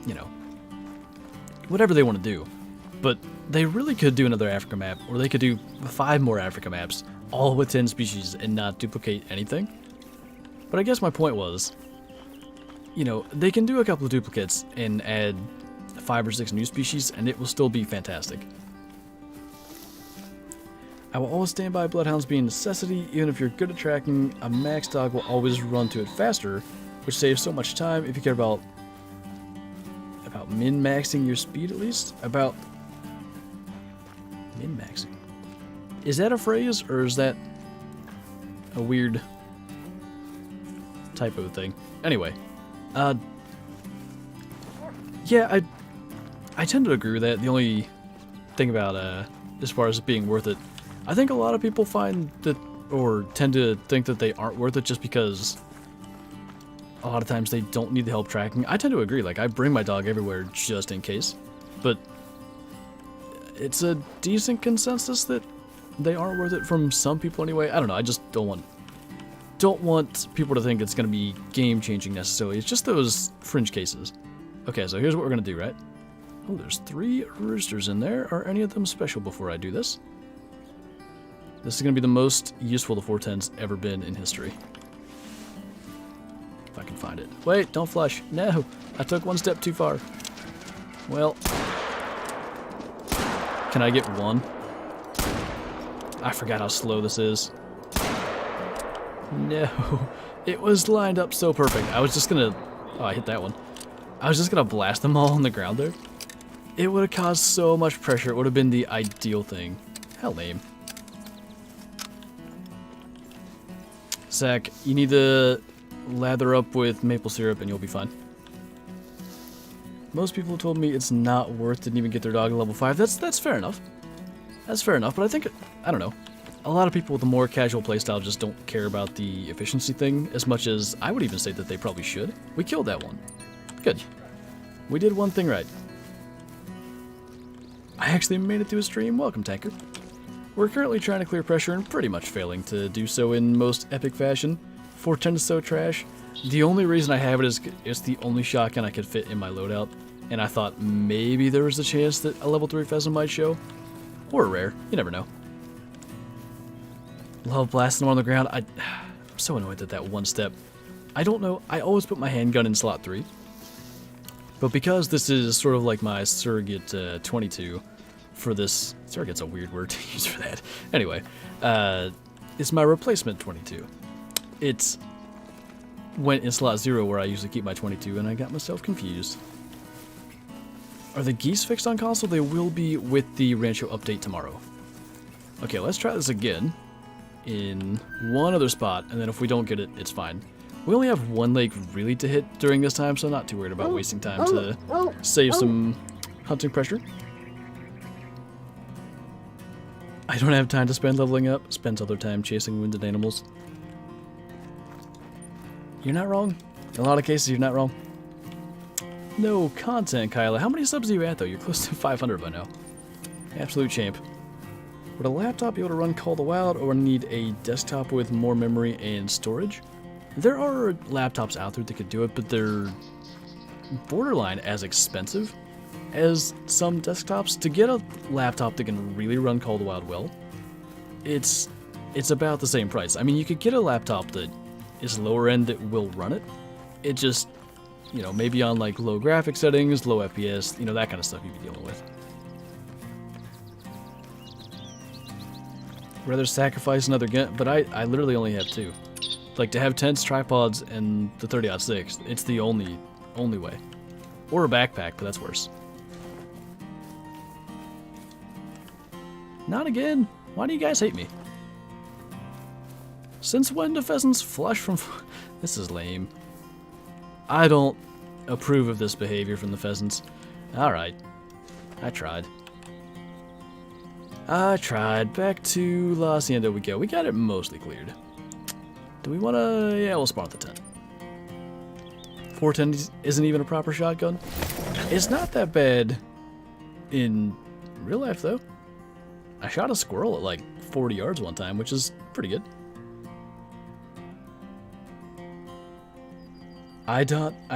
you know, whatever they want to do. But they really could do another Africa map, or they could do 5 more Africa maps, all with 10 species and not duplicate anything. But I guess my point was, you know, they can do a couple of duplicates and add 5 or 6 new species, and it will still be fantastic. I will always stand by bloodhounds being a necessity. Even if you're good at tracking, a max dog will always run to it faster, which saves so much time. If you care about min-maxing your speed, at least. About min-maxing. Is that a phrase, or is that a weird typo thing? Anyway, yeah, I tend to agree with that. The only thing about as far as it being worth it, I think a lot of people find that, or tend to think that they aren't worth it just because a lot of times they don't need the help tracking. I tend to agree. Like, I bring my dog everywhere just in case, but it's a decent consensus that they aren't worth it from some people anyway. I don't know. I just don't want people to think it's going to be game-changing necessarily. It's just those fringe cases. Okay, so here's what we're going to do, right? Oh, there's 3 roosters in there. Are any of them special before I do this? This is going to be the most useful the 410's ever been in history. If I can find it. Wait, don't flush. No, I took one step too far. Well, can I get one? I forgot how slow this is. No, it was lined up so perfect. I was just gonna... Oh, I hit that one. I was just gonna blast them all on the ground there. It would have caused so much pressure. It would have been the ideal thing. How lame. Zach, you need to lather up with maple syrup and you'll be fine. Most people have told me it's not worth didn't even get their dog to level 5. That's fair enough. That's fair enough, but I think, I don't know. A lot of people with a more casual playstyle just don't care about the efficiency thing as much as I would even say that they probably should. We killed that one. Good. We did one thing right. I actually made it to a stream. Welcome, Tanker. We're currently trying to clear pressure and pretty much failing to do so in most epic fashion. 410 is so trash. The only reason I have it is it's the only shotgun I could fit in my loadout, and I thought maybe there was a chance that a level 3 pheasant might show. Or a rare. You never know. Love blasting them on the ground. I'm so annoyed at that one step. I don't know. I always put my handgun in slot 3. But because this is sort of like my surrogate 22 for this... Surrogate's a weird word to use for that. Anyway, it's my replacement 22. It went in slot 0 where I usually keep my 22 and I got myself confused. Are the geese fixed on console? They will be with the Rancho update tomorrow. Okay, let's try this again in one other spot, and then if we don't get it, it's fine. We only have one lake really to hit during this time, so I'm not too worried about wasting time to save some hunting pressure. I don't have time to spend leveling up. Spends other time chasing wounded animals. You're not wrong. In a lot of cases, you're not wrong. No content, Kyla. How many subs are you at, though? You're close to 500 by now. Absolute champ. Would a laptop be able to run Call of the Wild, or need a desktop with more memory and storage? There are laptops out there that could do it, but they're borderline as expensive as some desktops. To get a laptop that can really run Call of the Wild well, it's about the same price. I mean, you could get a laptop that is lower end that will run it, It just, you know, maybe on like low graphic settings, low FPS, you know, that kind of stuff you'd be dealing with. Rather sacrifice another gun, but I literally only have 2. Like, to have tents, tripods, and the 30-06, it's the only way. Or a backpack, but that's worse. Not again. Why do you guys hate me? Since when do pheasants flush from... This is lame. I don't approve of this behavior from the pheasants. Alright. I tried. Back to La Hacienda we go. We got it mostly cleared. Do we want to... Yeah, we'll spawn at the tent. 410 isn't even a proper shotgun. It's not that bad in real life, though. I shot a squirrel at like 40 yards one time, which is pretty good. I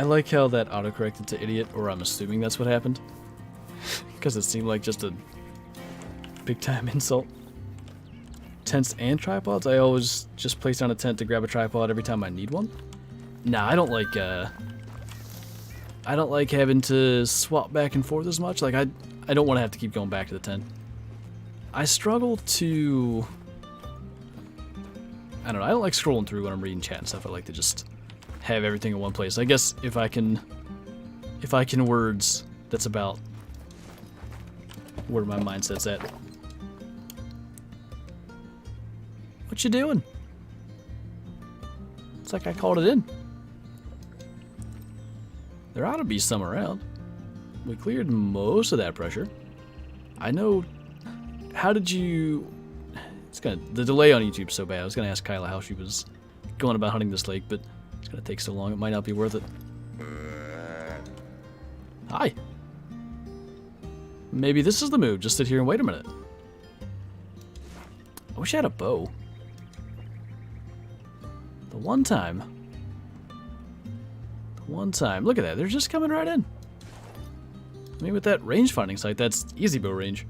like how that autocorrected to idiot, or I'm assuming that's what happened. Because it seemed like just a big time insult. Tents and tripods? I always just place down a tent to grab a tripod every time I need one. Nah, I don't like having to swap back and forth as much. Like, I don't want to have to keep going back to the tent. I struggle to... I don't know, I don't like scrolling through when I'm reading chat and stuff. I like to just have everything in one place. I guess if I can words, that's about where my mindset's at. What you doing? It's like I called it in. There ought to be some around. We cleared most of that pressure. I know... How did you... The delay on YouTube's so bad. I was gonna ask Kyla how she was going about hunting this lake, but it's gonna take so long, it might not be worth it. Hi. Maybe this is the move. Just sit here and wait a minute. I wish I had a bow. The one time. Look at that. They're just coming right in. I mean, with that range finding sight, that's easy bow range.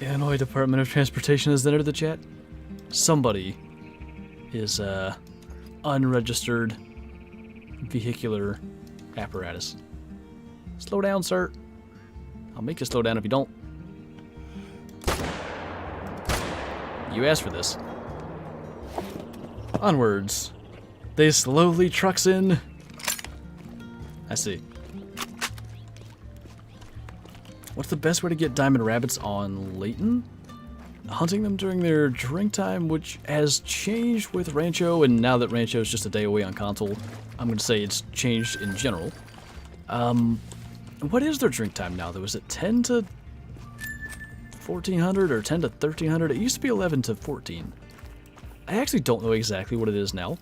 Illinois Department of Transportation has entered the chat. Somebody is unregistered vehicular apparatus. Slow down, sir. I'll make you slow down if you don't. You asked for this. Onwards. They slowly trucks in. I see. What's the best way to get diamond rabbits on Layton? Hunting them during their drink time, which has changed with Rancho, and now that Rancho is just a day away on console, I'm going to say it's changed in general. What is their drink time now, though? Is it 10 to 1400 or 10 to 1300? It used to be 11 to 14. I actually don't know exactly what it is now.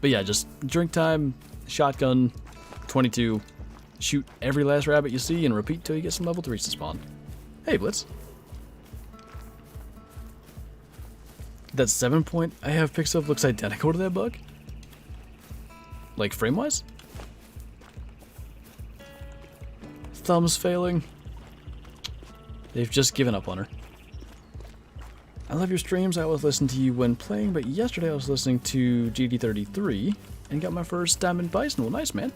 But yeah, just drink time, shotgun, 22, shoot every last rabbit you see, and repeat till you get some level to reach the spawn. Hey, Blitz. That 7 point I have picked up looks identical to that bug? Like, frame-wise? Thumbs failing. They've just given up on her. I love your streams. I always listen to you when playing, but yesterday I was listening to GD33 and got my first diamond bison. Well, nice, man.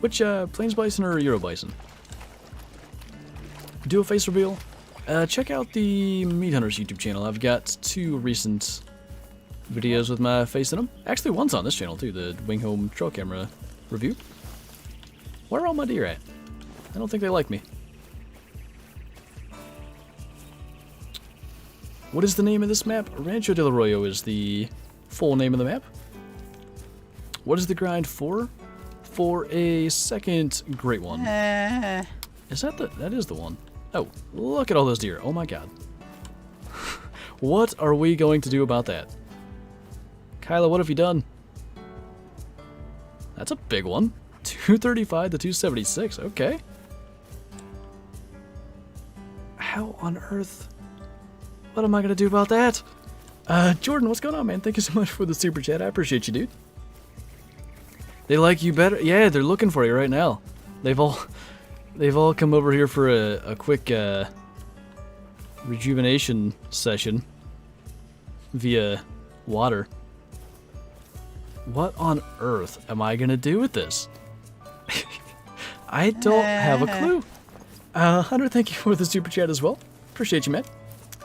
Which, Plains Bison or Euro Bison? Do a face reveal. Check out the Meat Hunters YouTube channel. I've got 2 recent videos with my face in them. Actually, one's on this channel, too, the Wing Home trail camera review. Where are all my deer at? I don't think they like me. What is the name of this map? Rancho del Arroyo is the full name of the map. What is the grind for? For a second great one. Is that the... That is the one. Oh, look at all those deer. Oh my god. What are we going to do about that? Kyla, what have you done? That's a big one. 235 to 276. Okay. How on earth... What am I going to do about that? Jordan, what's going on, man? Thank you so much for the super chat. I appreciate you, dude. They like you better? Yeah, they're looking for you right now. They've all come over here for a quick rejuvenation session via water. What on earth am I gonna do with this? I don't have a clue. Hunter, thank you for the super chat as well. Appreciate you, man.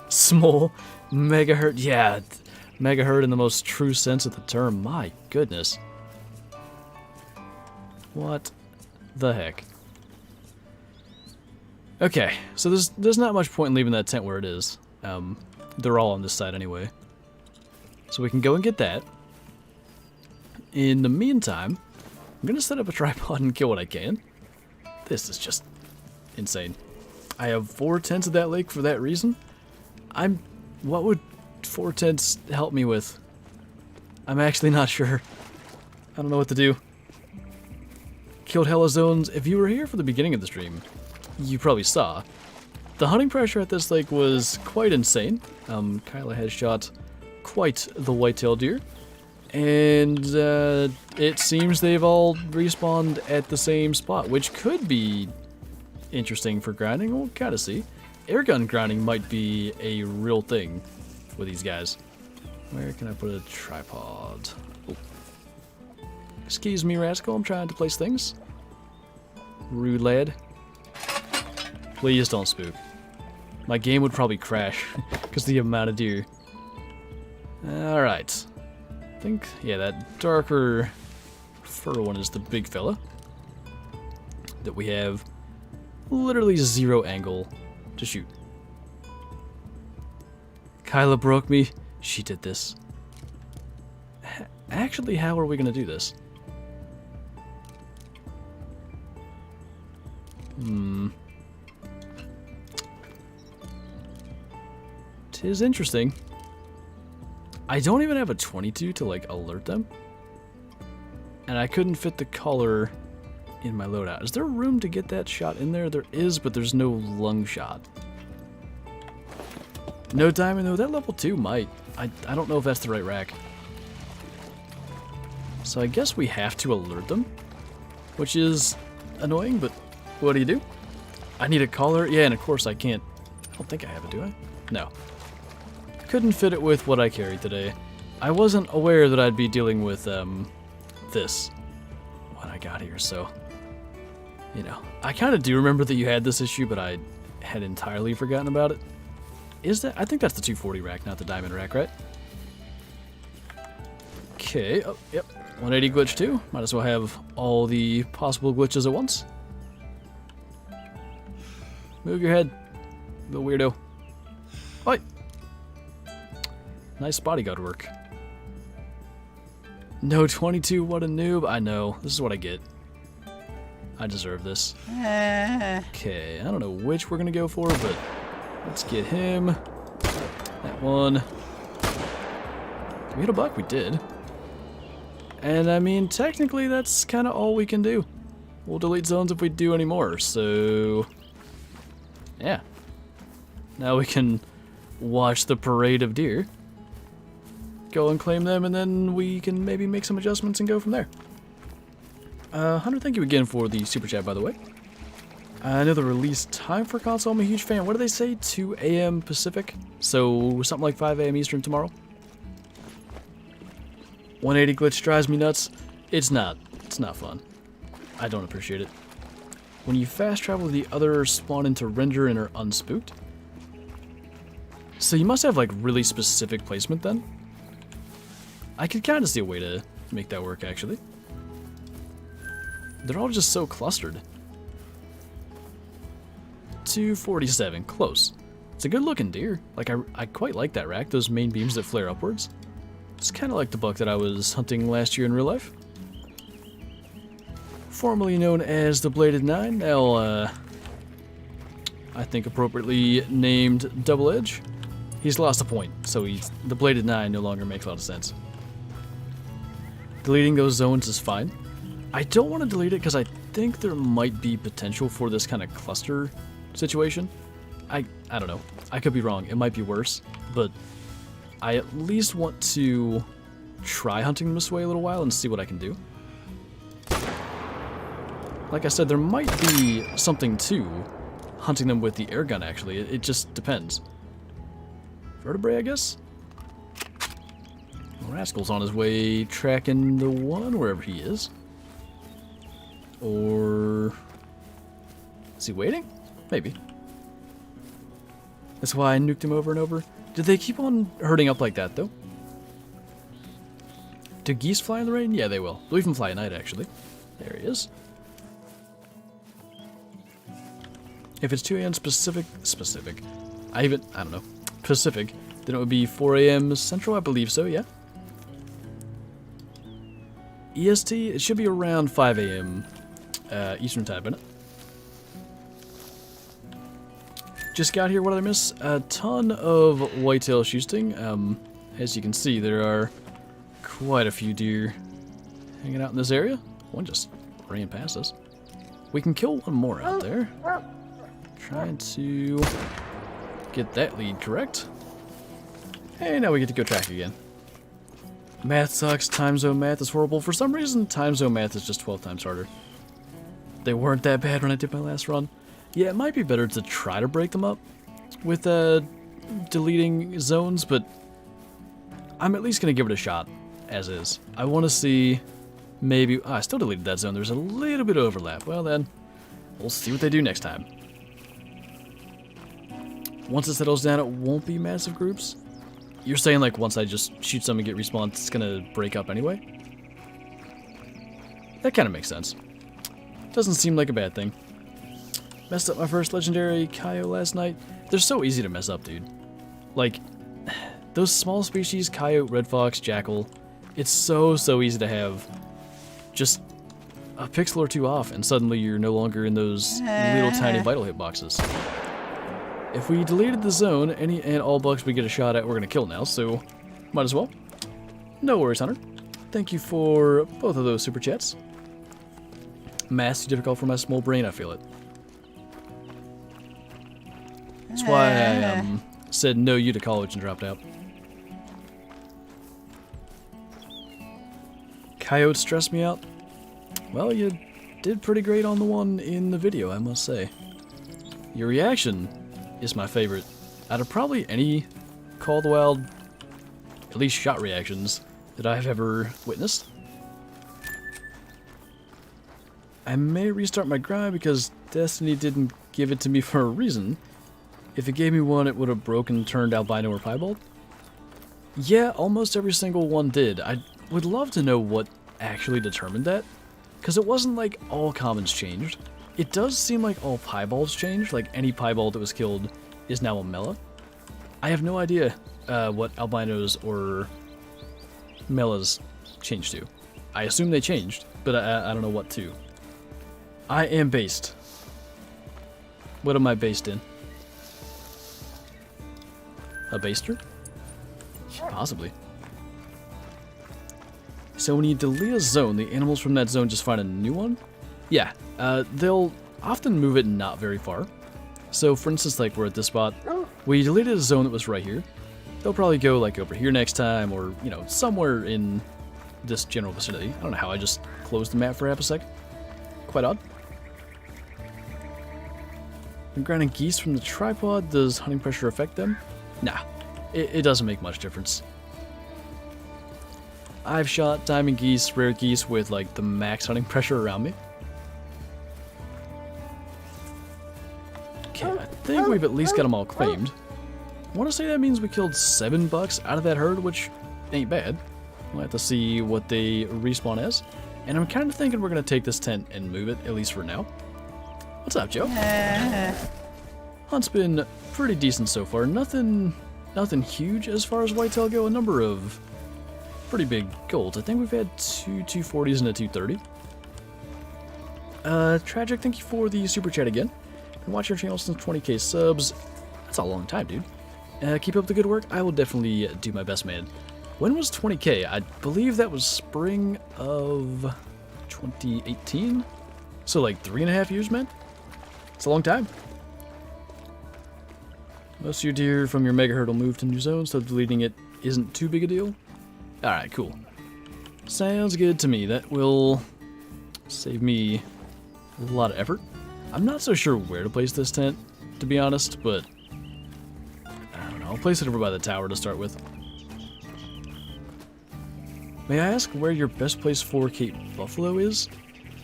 Small megahertz. Yeah, megahertz in the most true sense of the term. My goodness. What the heck? Okay, so there's not much point in leaving that tent where it is. They're all on this side anyway. So we can go and get that. In the meantime, I'm gonna set up a tripod and kill what I can. This is just insane. I have 4 tents at that lake for that reason. What would 4 tents help me with? I'm actually not sure. I don't know what to do. Killed hella zones. If you were here for the beginning of the stream, you probably saw. The hunting pressure at this lake was quite insane. Kyla has shot quite the whitetail deer. And it seems they've all respawned at the same spot, which could be interesting for grinding. We'll gotta see. Airgun grinding might be a real thing with these guys. Where can I put a tripod? Oh. Excuse me, Rascal, I'm trying to place things. Rude lad. Please don't spook. My game would probably crash because the amount of deer. Alright. I think, yeah, that darker fur one is the big fella. That we have literally 0 angle to shoot. Kyla broke me. She did this. Actually, how are we gonna do this? Tis interesting. I don't even have a 22 to, like, alert them. And I couldn't fit the collar in my loadout. Is there room to get that shot in there? There is, but there's no lung shot. No diamond, though. That level 2 might. I don't know if that's the right rack. So I guess we have to alert them, which is annoying, but what do you do? I need a collar. Yeah, and of course I can't. I don't think I have it, do I? No. Couldn't fit it with what I carried today. I wasn't aware that I'd be dealing with this when I got here, so you know. I kind of do remember that you had this issue, but I had entirely forgotten about it. Is that? I think that's the 240 rack, not the diamond rack, right? Okay. Oh, yep. 180 glitch too. Might as well have all the possible glitches at once. Move your head, little weirdo. Oi! Nice bodyguard work. No 22, what a noob. I know. This is what I get. I deserve this. Okay, I don't know which we're gonna go for, but let's get him. That one. Did we hit a buck? We did. And I mean, technically that's kind of all we can do. We'll delete zones if we do any more, so yeah. Now we can watch the parade of deer. Go and claim them, and then we can maybe make some adjustments and go from there. Hunter, thank you again for the super chat, by the way. I know the release time for console. I'm a huge fan. What do they say? 2 a.m. Pacific? So something like 5 a.m. Eastern tomorrow? 180 glitch drives me nuts. It's not. It's not fun. I don't appreciate it. When you fast travel, the others spawn into render and are unspooked. So you must have like really specific placement then? I could kind of see a way to make that work, actually. They're all just so clustered. 247, close. It's a good looking deer. Like, I quite like that rack, those main beams that flare upwards. It's kind of like the buck that I was hunting last year in real life. Formerly known as the Bladed 9, now, I think appropriately named Double Edge. He's lost a point, so the Bladed 9 no longer makes a lot of sense. Deleting those zones is fine. I don't want to delete it because I think there might be potential for this kind of cluster situation. I don't know. I could be wrong. It might be worse, but I at least want to try hunting them this way a little while and see what I can do. Like I said, there might be something to hunting them with the air gun, actually. It just depends. Vertebrae, I guess? Rascal's on his way tracking the one wherever he is. Or is he waiting? Maybe. That's why I nuked him over and over. Did they keep on herding up like that though? Do geese fly in the rain? Yeah, they will. They'll even fly at night actually. There he is. If it's 2 a.m. Pacific, I don't know, Pacific, then it would be 4 a.m. Central, I believe so, yeah. EST, it should be around 5 a.m. Eastern time, isn't it? Just got here, what did I miss? A ton of whitetail shooting. As you can see, there are quite a few deer hanging out in this area. One just ran past us. We can kill one more out there. Trying to get that lead correct. Hey, now we get to go track again. Math sucks. Time zone math is horrible. For some reason, time zone math is just 12 times harder. They weren't that bad when I did my last run. Yeah, it might be better to try to break them up with deleting zones, but I'm at least going to give it a shot as is. I want to see maybe... I still deleted that zone. There's a little bit of overlap. Well then, we'll see what they do next time. Once it settles down, it won't be massive groups. You're saying like once I just shoot some and get respawned, it's gonna break up anyway? That kind of makes sense. Doesn't seem like a bad thing. Messed up my first legendary coyote last night. They're so easy to mess up, dude. Like, those small species, coyote, red fox, jackal, it's so easy to have just a pixel or two off and suddenly you're no longer in those little tiny vital hit boxes. If we deleted the zone, any and all bucks we get a shot at, we're gonna kill now, so might as well. No worries, Hunter. Thank you for both of those super chats. Math's too difficult for my small brain, I feel it. That's why I said no you to college and dropped out. Coyotes stress me out. Well, you did pretty great on the one in the video, I must say. Your reaction is my favorite. Out of probably any Call of the Wild, at least shot reactions, that I've ever witnessed. I may restart my grind because Destiny didn't give it to me for a reason. If it gave me one, it would have broken, turned albino or piebald. Yeah, almost every single one did. I would love to know what actually determined that, because it wasn't like all commons changed. It does seem like all piebalds changed, like any piebald that was killed is now a mela. I have no idea what albinos or melas changed to. I assume they changed, but I don't know what to. I am based. What am I based in? A baster? Possibly. So when you delete a zone, the animals from that zone just find a new one? Yeah, they'll often move it not very far. So for instance, like we're at this spot, we deleted a zone that was right here. They'll probably go like over here next time, or, you know, somewhere in this general vicinity. I don't know how I just closed the map for half a sec. Quite odd. When grinding geese from the tripod, does hunting pressure affect them? Nah, it doesn't make much difference. I've shot diamond geese, rare geese with like the max hunting pressure around me. Okay, I think we've at least got them all claimed. I want to say that means we killed 7 bucks out of that herd, which ain't bad. We'll have to see what they respawn as. And I'm kind of thinking we're going to take this tent and move it, at least for now. What's up, Joe? Hunt's been pretty decent so far. Nothing huge as far as whitetail go. A number of pretty big golds. I think we've had 2 240s and a 230. Tragic, thank you for the super chat again. Been watching your channel since 20k subs. That's a long time, dude. Keep up the good work. I will definitely do my best, man. When was 20k? I believe that was spring of 2018. So like 3.5 years, man. It's a long time. Most of your deer from your mega herd will move to new zones, so deleting it isn't too big a deal. Alright, cool. Sounds good to me. That will save me a lot of effort. I'm not so sure where to place this tent, to be honest, but I don't know. I'll place it over by the tower to start with. May I ask where your best place for Cape buffalo is?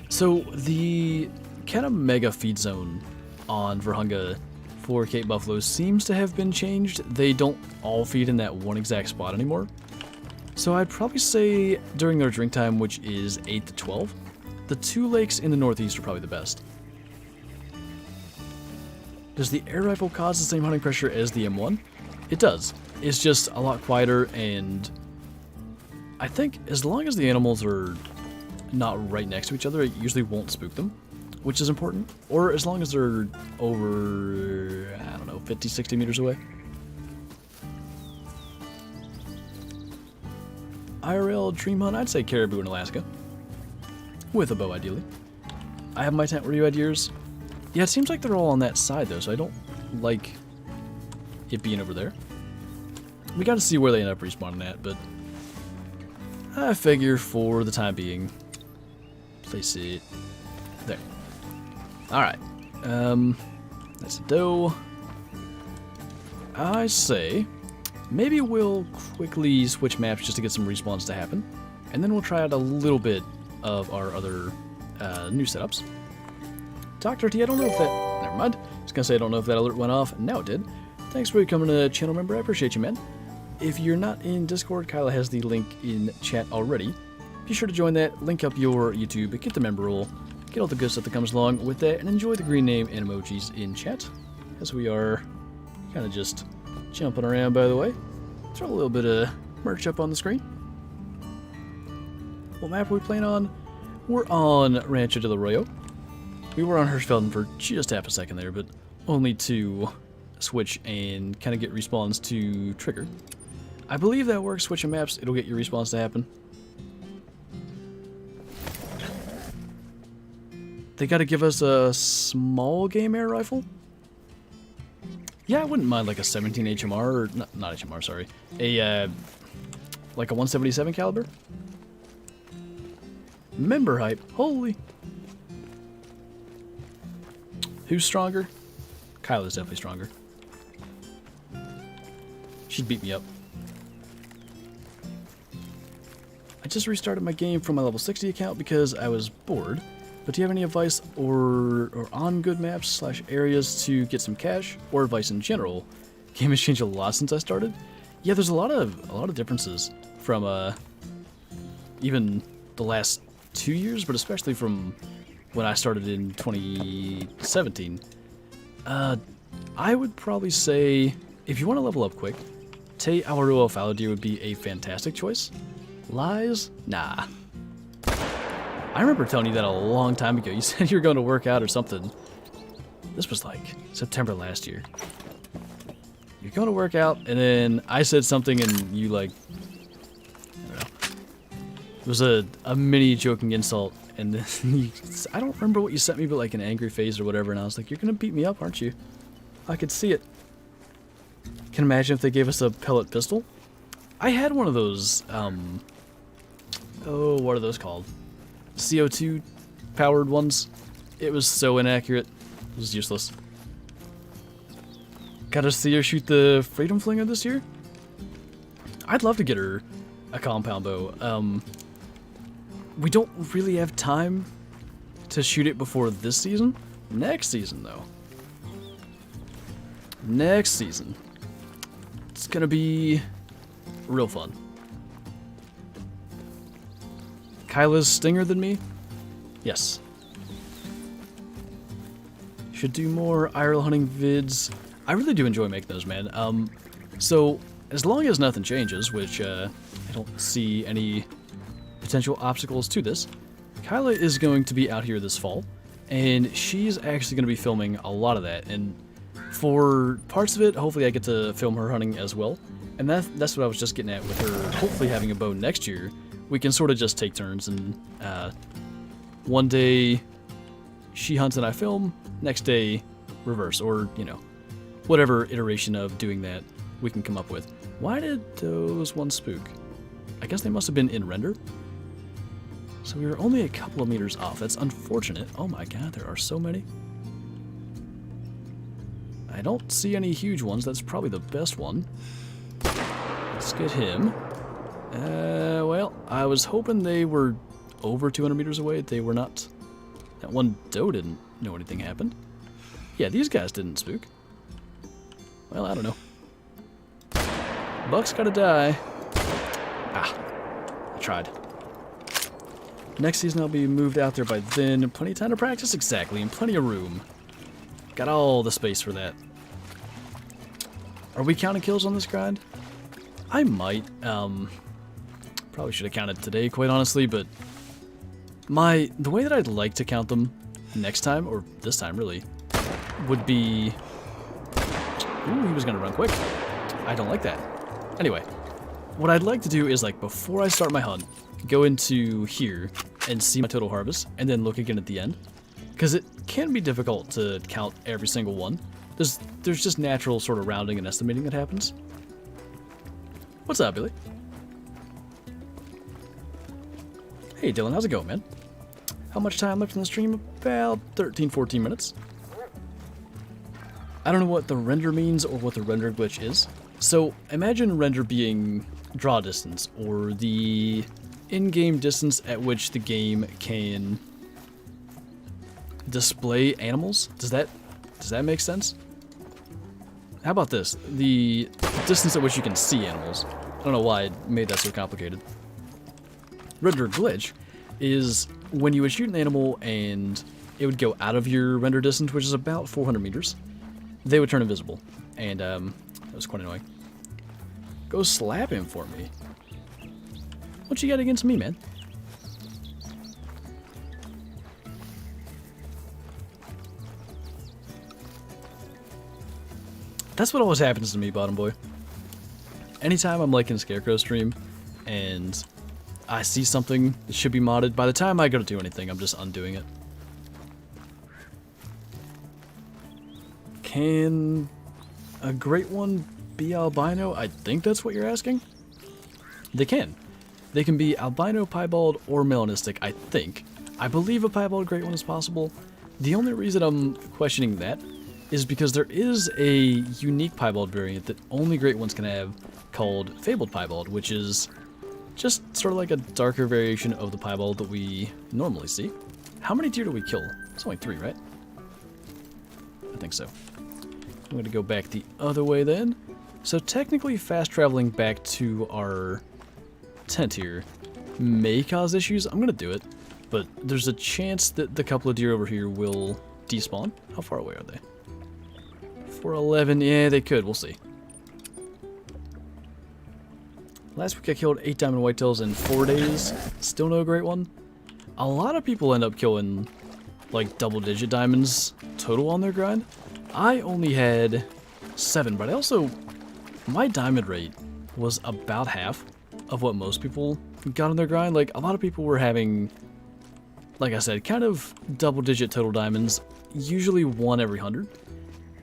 So the kind of mega feed zone on Virunga for Cape buffalo seems to have been changed. They don't all feed in that one exact spot anymore. So I'd probably say during their drink time, which is 8 to 12, the 2 lakes in the northeast are probably the best. Does the air rifle cause the same hunting pressure as the M1? It does. It's just a lot quieter, and I think as long as the animals are not right next to each other, it usually won't spook them, which is important. Or as long as they're over, I don't know, 50, 60 meters away. IRL dream hunt, I'd say caribou in Alaska. With a bow, ideally. I have my tent review ideas. Yeah, it seems like they're all on that side, though, so I don't like it being over there. We gotta see where they end up respawning at, but I figure for the time being, place it there. Alright. That's a doe. I say maybe we'll quickly switch maps just to get some respawns to happen, and then we'll try out a little bit of our other new setups. Dr. T, I don't know if that... Never mind. I was gonna say I don't know if that alert went off. Now it did. Thanks for becoming a channel member. I appreciate you, man. If you're not in Discord, Kyla has the link in chat already. Be sure to join that, link up your YouTube, get the member role, get all the good stuff that comes along with that, and enjoy the green name and emojis in chat, as we are kind of just jumping around, by the way. Throw a little bit of merch up on the screen. What map are we playing on? We're on Rancho del Arroyo. We were on Hirschfelden for just half a second there, but only to switch and kind of get respawns to trigger. I believe that works. Switching maps, it'll get your respawns to happen. They got to give us a small game air rifle. Yeah, I wouldn't mind like a 17 HMR, or not HMR, sorry. A like a 177 caliber. Member hype, holy. Who's stronger? Kyla's definitely stronger. She'd beat me up. I just restarted my game from my level 60 account because I was bored. But do you have any advice or on good maps / areas to get some cash, or advice in general? Game has changed a lot since I started. Yeah, there's a lot of differences from even the last 2 years, but especially from when I started in 2017. I would probably say if you want to level up quick, Te Awaroa fallow deer would be a fantastic choice. Lies? Nah. I remember telling you that a long time ago. You said you were going to work out or something. This was like September last year. You're going to work out, and then I said something, and you like, I don't know. It was a mini joking insult, and then you, I don't remember what you sent me, but like an angry face or whatever, and I was like, you're going to beat me up, aren't you? I could see it. Can imagine if they gave us a pellet pistol. I had one of those, oh, what are those called? CO2 powered ones. It was so inaccurate. It was useless. Gotta see her shoot the Freedom Flinger this year? I'd love to get her a compound bow. We don't really have time to shoot it before this season. Next season, though. Next season. It's gonna be real fun. Kyla's stinger than me? Yes. Should do more IRL hunting vids. I really do enjoy making those, man. So, as long as nothing changes, which I don't see any potential obstacles to this, Kyla is going to be out here this fall, and she's actually going to be filming a lot of that, and for parts of it, hopefully I get to film her hunting as well, and that's what I was just getting at with her hopefully having a bow next year. We can sort of just take turns, and one day she hunts and I film, next day reverse, or, you know, whatever iteration of doing that we can come up with. Why did those ones spook? I guess they must have been in render. So we were only a couple of meters off. That's unfortunate. Oh my god, there are so many. I don't see any huge ones. That's probably the best one. Let's get him. Well, I was hoping they were over 200 meters away. They were not. That one doe didn't know anything happened. Yeah, these guys didn't spook. Well, I don't know. Buck's gotta die. Ah, I tried. Next season I'll be moved out there by then. Plenty of time to practice, exactly, and plenty of room. Got all the space for that. Are we counting kills on this grind? I might. Probably should have counted today, quite honestly, but the way that I'd like to count them next time, or this time really, would be... Ooh, he was gonna run quick. I don't like that. Anyway, what I'd like to do is, like, before I start my hunt, go into here and see my total harvest, and then look again at the end. Because it can be difficult to count every single one. There's just natural sort of rounding and estimating that happens. What's up, Billy? Hey, Dylan, how's it going, man? How much time left in the stream? About 13, 14 minutes. I don't know what the render means or what the render glitch is. So, imagine render being draw distance, or the in-game distance at which the game can display animals. Does that make sense? How about this? The distance at which you can see animals. I don't know why I made that so complicated. Render glitch is when you would shoot an animal and it would go out of your render distance, which is about 400 meters. They would turn invisible, and that was quite annoying. Go slap him for me. What you got against me, man? That's what always happens to me, Bottom Boy. Anytime I'm like in Scarecrow stream and I see something that should be modded, by the time I go to do anything, I'm just undoing it. Can a great one be albino? I think that's what you're asking. They can. They can be albino, piebald, or melanistic, I think. I believe a piebald great one is possible. The only reason I'm questioning that is because there is a unique piebald variant that only great ones can have called fabled piebald, which is just sort of like a darker variation of the piebald that we normally see. How many deer do we kill? It's only 3, right? I think so. I'm going to go back the other way then. So technically fast traveling back to our tent here may cause issues. I'm going to do it, but there's a chance that the couple of deer over here will despawn. How far away are they? 411, yeah, they could. We'll see. Last week I killed 8 diamond whitetails in 4 days. Still no great one. A lot of people end up killing like double-digit diamonds total on their grind. I only had 7, but my diamond rate was about half of what most people got on their grind. Like, a lot of people were having, like I said, kind of double-digit total diamonds, usually 1 every 100.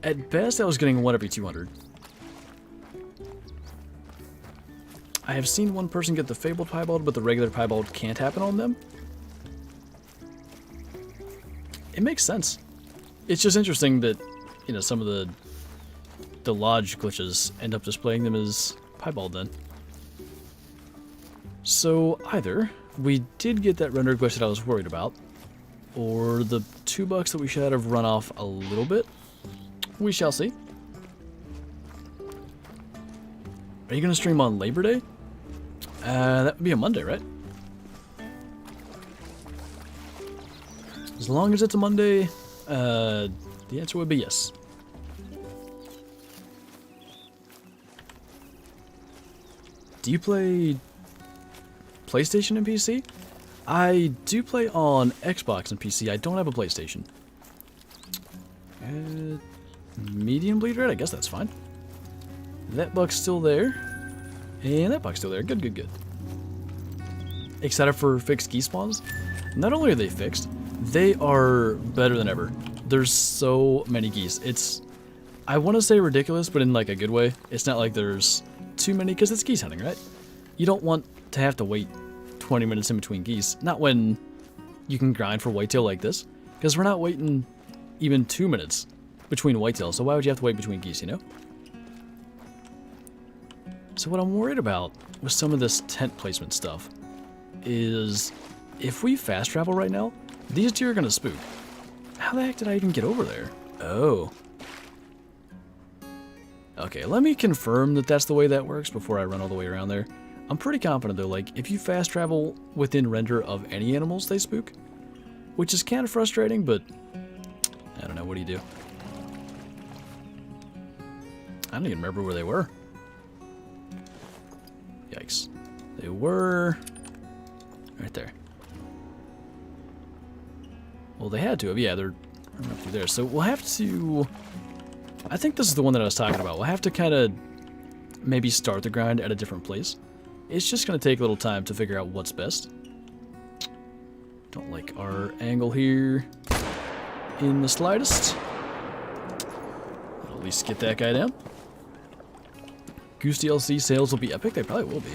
At best, I was getting 1 every 200. I have seen one person get the fabled piebald, but the regular piebald can't happen on them. It makes sense. It's just interesting that, you know, some of the lodge glitches end up displaying them as piebald then. So either we did get that render glitch that I was worried about, or the $2 that we should have run off a little bit. We shall see. Are you going to stream on Labor Day? That would be a Monday, right? As long as it's a Monday, the answer would be yes. Do you play PlayStation and PC? I do play on Xbox and PC. I don't have a PlayStation. Medium bleed rate? I guess that's fine. That buck's still there. And that buck's still there. Good, good, good. Excited for fixed geese spawns? Not only are they fixed, they are better than ever. There's so many geese. It's, I want to say ridiculous, but in like a good way. It's not like there's too many, because it's geese hunting, right? You don't want to have to wait 20 minutes in between geese. Not when you can grind for whitetail like this, because we're not waiting even 2 minutes between whitetail, so why would you have to wait between geese, you know? So what I'm worried about with some of this tent placement stuff is if we fast travel right now, these deer are gonna spook. How the heck did I even get over there? Oh. Okay, let me confirm that that's the way that works before I run all the way around there. I'm pretty confident though, like if you fast travel within render of any animals, they spook. Which is kind of frustrating, but I don't know, what do you do? I don't even remember where they were. Yikes. They were right there. Well, they had to have. Yeah, they're right through there. So we'll have to... I think this is the one that I was talking about. We'll have to kind of maybe start the grind at a different place. It's just going to take a little time to figure out what's best. Don't like our angle here in the slightest. I'll at least get that guy down. Goose DLC sales will be epic. They probably will be.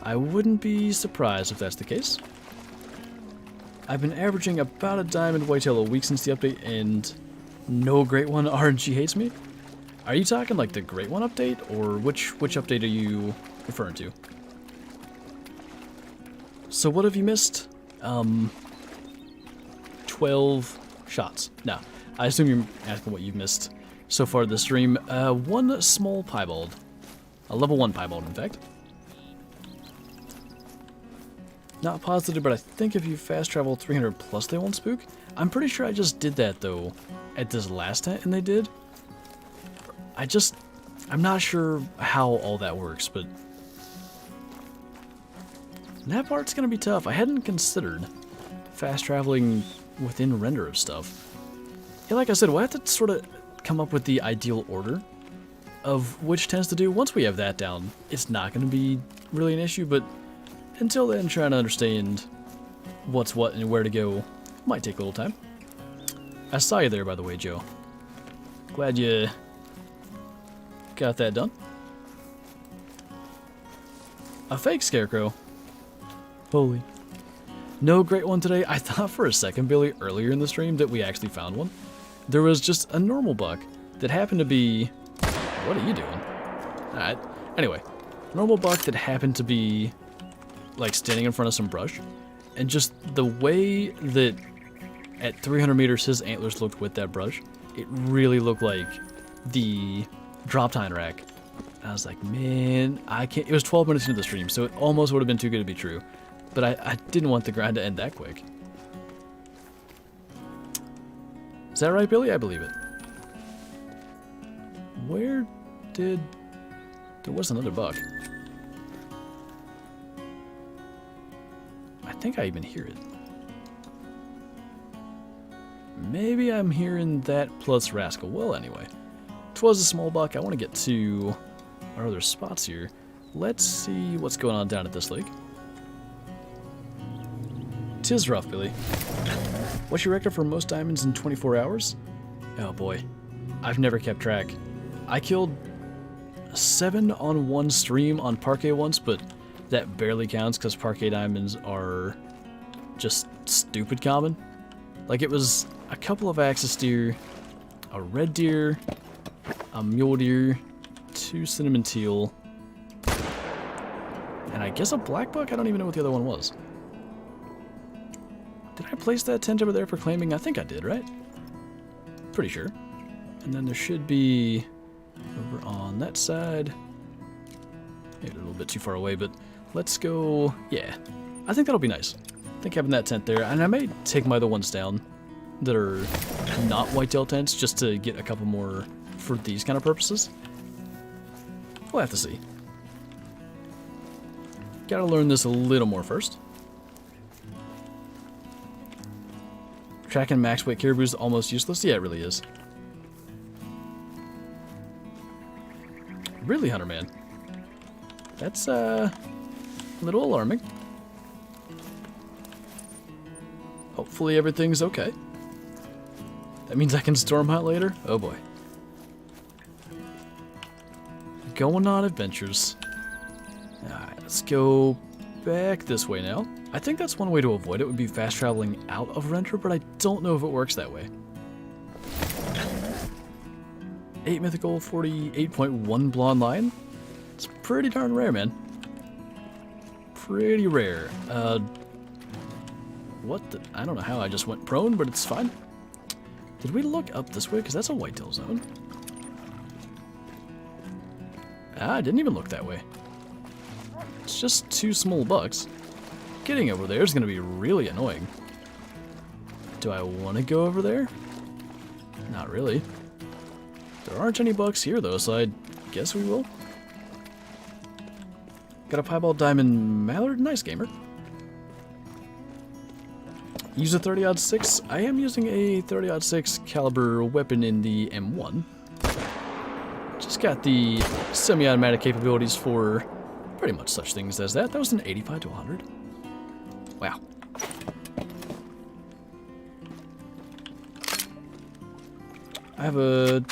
I wouldn't be surprised if that's the case. I've been averaging about a diamond whitetail a week since the update, and no Great One RNG hates me. Are you talking like the Great One update, or which update are you referring to? So what have you missed? 12 shots. No, I assume you're asking what you've missed so far this stream. One small piebald. A level 1 piebald, in fact. Not positive, but I think if you fast travel 300 plus, they won't spook. I'm pretty sure I just did that, though, at this last tent, and they did. I'm not sure how all that works, but that part's gonna be tough. I hadn't considered fast traveling within render of stuff. Yeah, like I said, we'll have to sort of come up with the ideal order of which tents to do. Once we have that down, it's not gonna be really an issue, but until then, trying to understand what's what and where to go might take a little time. I saw you there, by the way, Joe. Glad you got that done. A fake scarecrow. Holy. No Great One today. I thought for a second, Billy, earlier in the stream that we actually found one. There was just a normal buck that happened to be... What are you doing? Alright. Anyway, normal buck that happened to be like standing in front of some brush, and just the way that at 300 meters his antlers looked with that brush, it really looked like the drop tine rack. I was like, man, I can't. It was 12 minutes into the stream, so it almost would have been too good to be true, but I didn't want the grind to end that quick. Is that right, Billy? I believe it. Where did... There was another buck. I think I even hear it. Maybe I'm hearing that plus Rascal. Well, anyway. 'Twas a small buck. I want to get to our other spots here. Let's see what's going on down at this lake. 'Tis rough, Billy. What's your record for most diamonds in 24 hours? Oh boy. I've never kept track. I killed 7 on one stream on Parquet once, but that barely counts because Parquet diamonds are just stupid common. Like, it was a couple of axis deer, a red deer, a mule deer, 2 cinnamon teal, and I guess a black buck? I don't even know what the other one was. Did I place that tent over there for claiming? I think I did, right? Pretty sure. And then there should be over on that side. Maybe a little bit too far away, but let's go. Yeah, I think that'll be nice. I think having that tent there, and I may take my other ones down that are not whitetail tents just to get a couple more for these kind of purposes. We'll have to see. Gotta learn this a little more first. Tracking max weight caribou is almost useless. Yeah, it really is. Really, Hunter Man? That's a little alarming. Hopefully everything's okay. That means I can storm hunt later? Oh boy. Going on adventures. Alright, let's go back this way now. I think that's one way to avoid it, would be fast traveling out of render, but I don't know if it works that way. 8 mythical, 48.1 blonde lion. It's pretty darn rare, man. Pretty rare. What the? I don't know how I just went prone, but it's fine. Did we look up this way? Because that's a whitetail zone. I didn't even look that way. It's just 2 small bucks. Getting over there is going to be really annoying. Do I want to go over there? Not really. There aren't any bucks here, though, so I guess we will. Got a piebald diamond mallard. Nice, gamer. Use a 30-06. I am using a 30-06 caliber weapon in the M1. Just got the semi-automatic capabilities for pretty much such things as that. That was an 85 to 100. Wow. I have a...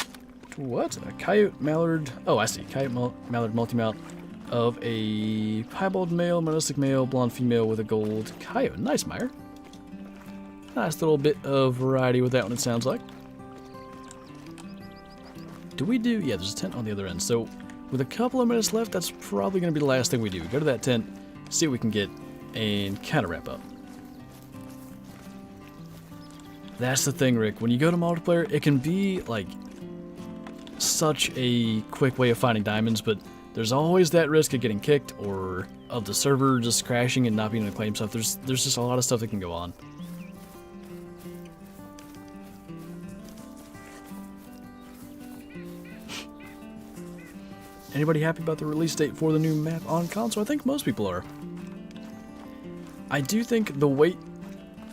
what? A coyote mallard... oh, I see. Coyote mallard multi-mount of a piebald male, monastic male, blonde female with a gold coyote. Nice, Meyer. Nice little bit of variety with that one, it sounds like. Do we do... yeah, there's a tent on the other end. So, with a couple of minutes left, that's probably going to be the last thing we do. Go to that tent, see what we can get, and kind of wrap up. That's the thing, Rick. When you go to multiplayer, it can be, like, such a quick way of finding diamonds, but there's always that risk of getting kicked or of the server just crashing and not being able to claim stuff. There's just a lot of stuff that can go on. Anybody happy about the release date for the new map on console? I think most people are. I do think the wait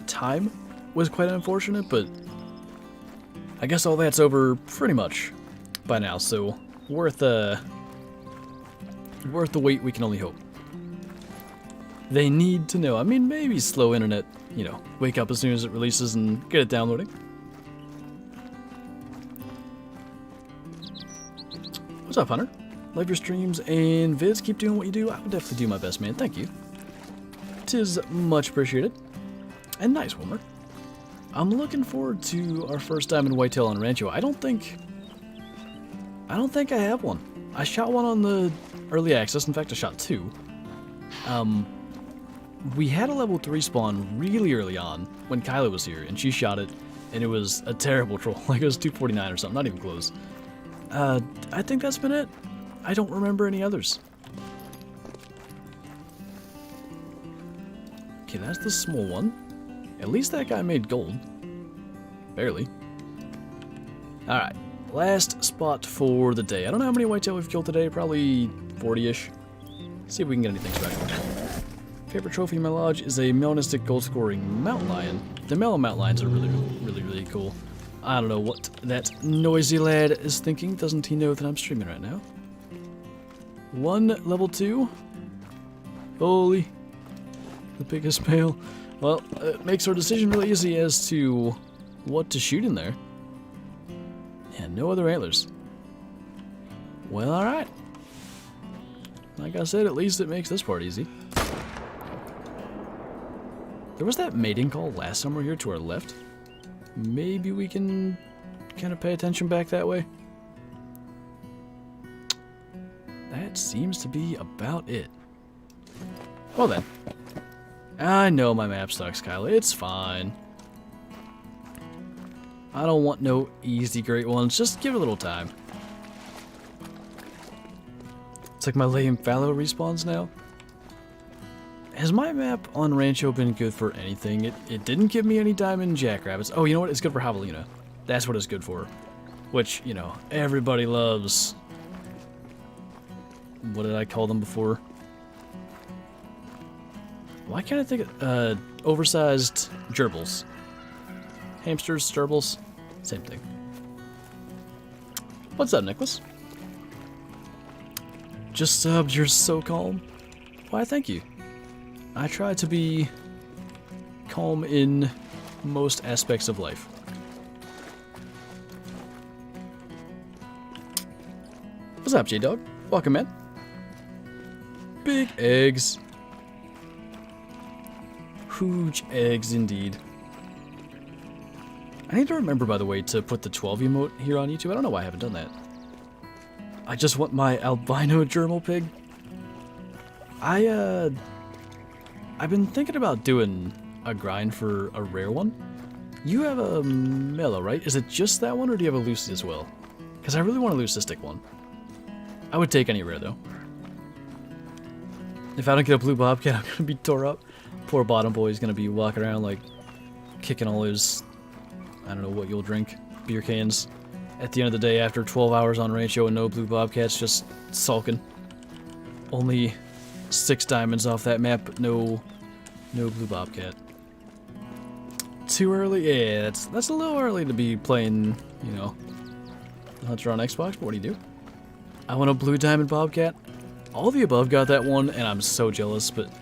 time was quite unfortunate, but I guess all that's over pretty much by now, so worth the wait, we can only hope. They need to know. I mean, maybe slow internet, you know, wake up as soon as it releases and get it downloading. What's up, Hunter? Love your streams and vids. Keep doing what you do. I will definitely do my best, man. Thank you. 'Tis much appreciated. And nice, Wilmer. I'm looking forward to our first diamond whitetail on Rancho. I don't think I have one. I shot one on the early access. In fact, I shot 2. We had a level 3 spawn really early on when Kyla was here, and she shot it, and it was a terrible troll. Like, it was 249 or something, not even close. I think that's been it. I don't remember any others. Okay, that's the small one. At least that guy made gold. Barely. Alright, last spot for the day. I don't know how many whitetail we've killed today, probably 40-ish. See if we can get anything special. Favorite trophy in my lodge is a melanistic gold scoring mountain lion. The melon mountain lions are really cool. I don't know what that noisy lad is thinking. Doesn't he know that I'm streaming right now? 1 level 2. Holy. The biggest male. Well, it makes our decision really easy as to what to shoot in there. Yeah, no other antlers. Well, alright. Like I said, at least it makes this part easy. There was that mating call last time we were here to our left. Maybe we can kind of pay attention back that way. That seems to be about it. Well then. I know my map sucks, Kyla. It's fine. I don't want no easy great ones. Just give it a little time. It's like my lame fallow respawns now. Has my map on Rancho been good for anything? It didn't give me any diamond jackrabbits. Oh, you know what? It's good for javelina. That's what it's good for. Which, you know, everybody loves. What did I call them before? Why can't I think of oversized gerbils? Hamsters, gerbils, same thing. What's up, Nicholas? Just subbed, you're so calm. Why, thank you. I try to be calm in most aspects of life. What's up, J-Dog? Welcome, man. Big eggs. Huge eggs, indeed. I need to remember, by the way, to put the 12 emote here on YouTube. I don't know why I haven't done that. I just want my albino gerbil pig. I've been thinking about doing a grind for a rare one. You have a mellow, right? Is it just that one, or do you have a Lucy as well? Because I really want a leucistic one. I would take any rare, though. If I don't get a blue bobcat, I'm gonna be tore up. Poor bottom boy is gonna be walking around, like, kicking all his, I don't know what you'll drink, beer cans. At the end of the day, after 12 hours on Rancho and no blue bobcats, just sulking. Only 6 diamonds off that map, but no blue bobcat. Too early? Yeah, that's a little early to be playing, you know, Hunter on Xbox, but what do you do? I want a blue diamond bobcat. All the above got that one, and I'm so jealous, but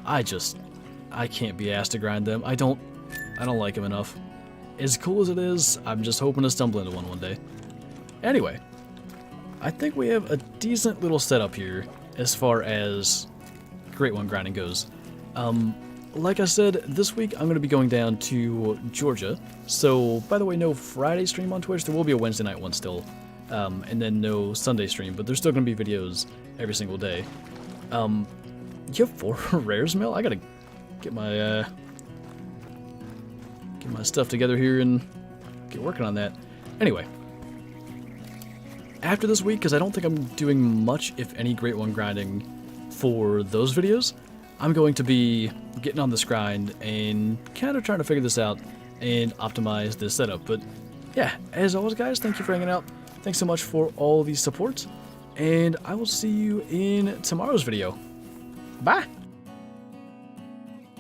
I can't be asked to grind them. I don't like them enough. As cool as it is, I'm just hoping to stumble into one day. Anyway, I think we have a decent little setup here as far as Great One grinding goes. Like I said, this week I'm going to be going down to Georgia. So, by the way, no Friday stream on Twitch. There will be a Wednesday night one still. And then no Sunday stream, but there's still going to be videos every single day. You have 4 rares, Mel? I gotta get my stuff together here and get working on that. Anyway, after this week, because I don't think I'm doing much, if any, Great One grinding for those videos, I'm going to be getting on this grind and kind of trying to figure this out and optimize this setup. But yeah, as always, guys, thank you for hanging out. Thanks so much for all the support, and I will see you in tomorrow's video. Bye!